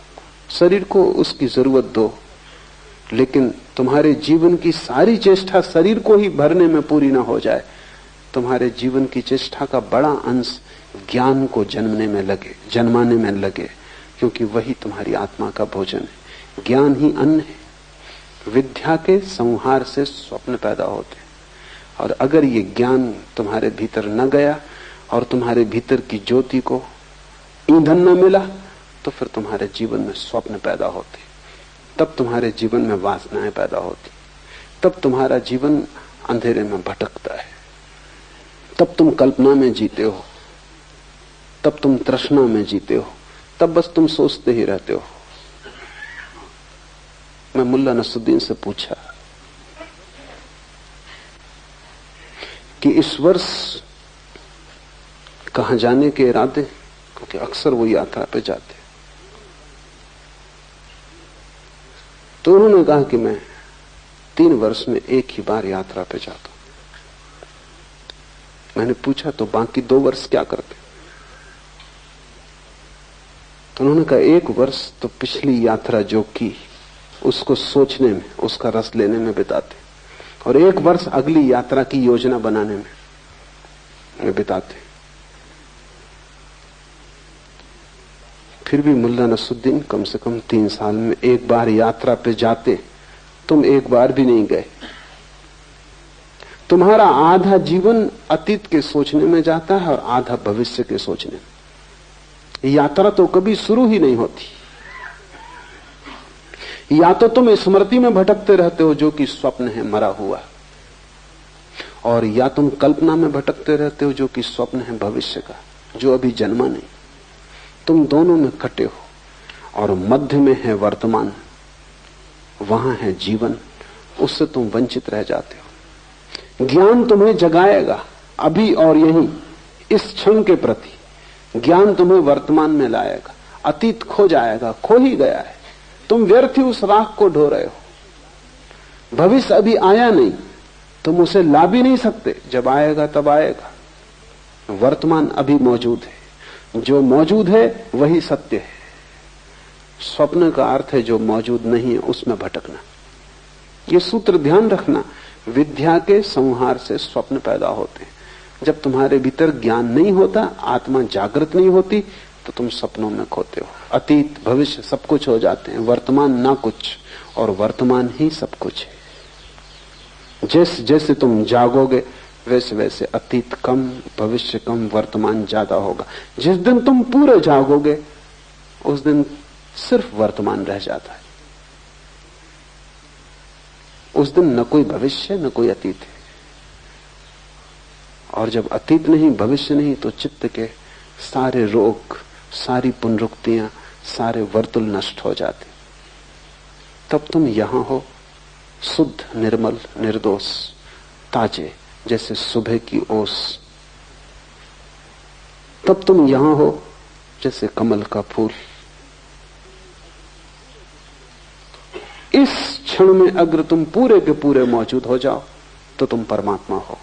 शरीर को उसकी जरूरत दो, लेकिन तुम्हारे जीवन की सारी चेष्टा शरीर को ही भरने में पूरी ना हो जाए। तुम्हारे जीवन की चेष्टा का बड़ा अंश ज्ञान को जन्माने में लगे, क्योंकि वही तुम्हारी आत्मा का भोजन है। ज्ञान ही अन्न है। विद्या के संहार से स्वप्न पैदा होते, और अगर ये ज्ञान तुम्हारे भीतर न गया और तुम्हारे भीतर की ज्योति को ईंधन न मिला, तो फिर तुम्हारे जीवन में स्वप्न पैदा होते, तब तुम्हारे जीवन में वासनाएं पैदा होती, तब तुम्हारा जीवन अंधेरे में भटकता है, तब तुम कल्पना में जीते हो, तब तुम तृष्णा में जीते हो, तब बस तुम सोचते ही रहते हो। मैं मुल्ला नसरुद्दीन से पूछा कि इस वर्ष कहां जाने के इरादे, क्योंकि अक्सर वो यात्रा पे जाते, तो उन्होंने कहा कि मैं 3 वर्ष में एक ही बार यात्रा पे जाता हूं। मैंने पूछा तो बाकी 2 वर्ष क्या करते? तो उन्होंने कहा 1 वर्ष तो पिछली यात्रा जो की उसको सोचने में, उसका रस लेने में बिताते, और 1 वर्ष अगली यात्रा की योजना बनाने में बिताते। फिर भी मुल्ला नसरुद्दीन कम से कम 3 साल में 1 बार यात्रा पे जाते, तुम 1 बार भी नहीं गए। तुम्हारा आधा जीवन अतीत के सोचने में जाता है और आधा भविष्य के सोचने में। यात्रा तो कभी शुरू ही नहीं होती। या तो तुम स्मृति में भटकते रहते हो जो कि स्वप्न है मरा हुआ, और या तुम कल्पना में भटकते रहते हो जो कि स्वप्न है भविष्य का, जो अभी जन्मा नहीं। तुम दोनों में कटे हो और मध्य में है वर्तमान, वहां है जीवन, उससे तुम वंचित रह जाते हो। ज्ञान तुम्हें जगाएगा अभी और यहीं, इस क्षण के प्रति। ज्ञान तुम्हें वर्तमान में लाएगा, अतीत खो जाएगा, खो ही गया है, तुम व्यर्थ ही उस राख को ढो रहे हो। भविष्य अभी आया नहीं, तुम उसे ला भी नहीं सकते, जब आएगा तब आएगा। वर्तमान अभी मौजूद है, जो मौजूद है वही सत्य है। स्वप्न का अर्थ है जो मौजूद नहीं है उसमें भटकना। ये सूत्र ध्यान रखना, विद्या के संहार से स्वप्न पैदा होते हैं। जब तुम्हारे भीतर ज्ञान नहीं होता, आत्मा जागृत नहीं होती, तो तुम सपनों में खोते हो। अतीत भविष्य सब कुछ हो जाते हैं, वर्तमान ना कुछ, और वर्तमान ही सब कुछ है। जैसे जैसे तुम जागोगे वैसे वैसे अतीत कम, भविष्य कम, वर्तमान ज्यादा होगा। जिस दिन तुम पूरे जागोगे उस दिन सिर्फ वर्तमान रह जाता है। उस दिन न कोई भविष्य न कोई अतीत है। और जब अतीत नहीं भविष्य नहीं, तो चित्त के सारे रोग, सारी पुनरुक्तियां, सारे वर्तुल नष्ट हो जाते। तब तुम यहां हो, शुद्ध, निर्मल, निर्दोष, ताजे, जैसे सुबह की ओस। तब तुम यहां हो जैसे कमल का फूल। इस क्षण में अगर तुम पूरे के पूरे मौजूद हो जाओ तो तुम परमात्मा हो।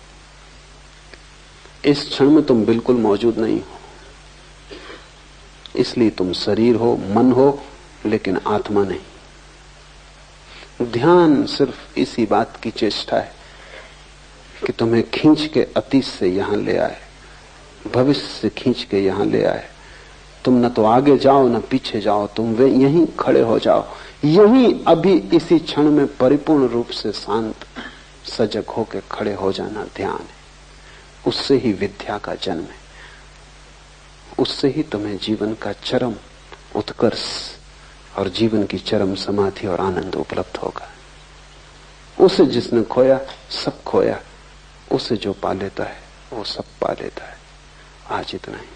इस क्षण में तुम बिल्कुल मौजूद नहीं हो, इसलिए तुम शरीर हो, मन हो, लेकिन आत्मा नहीं। ध्यान सिर्फ इसी बात की चेष्टा है कि तुम्हें खींच के अतीत से यहां ले आए, भविष्य से खींच के यहां ले आए। तुम न तो आगे जाओ न पीछे जाओ, तुम वे यहीं खड़े हो जाओ। यहीं अभी इसी क्षण में परिपूर्ण रूप से शांत सजग होकर खड़े हो जाना ध्यान है। उससे ही विद्या का जन्म है, उससे ही तुम्हें जीवन का चरम उत्कर्ष और जीवन की चरम समाधि और आनंद उपलब्ध होगा। उसे जिसने खोया सब खोया, उसे जो पा लेता है वो सब पा लेता है। आज इतना ही।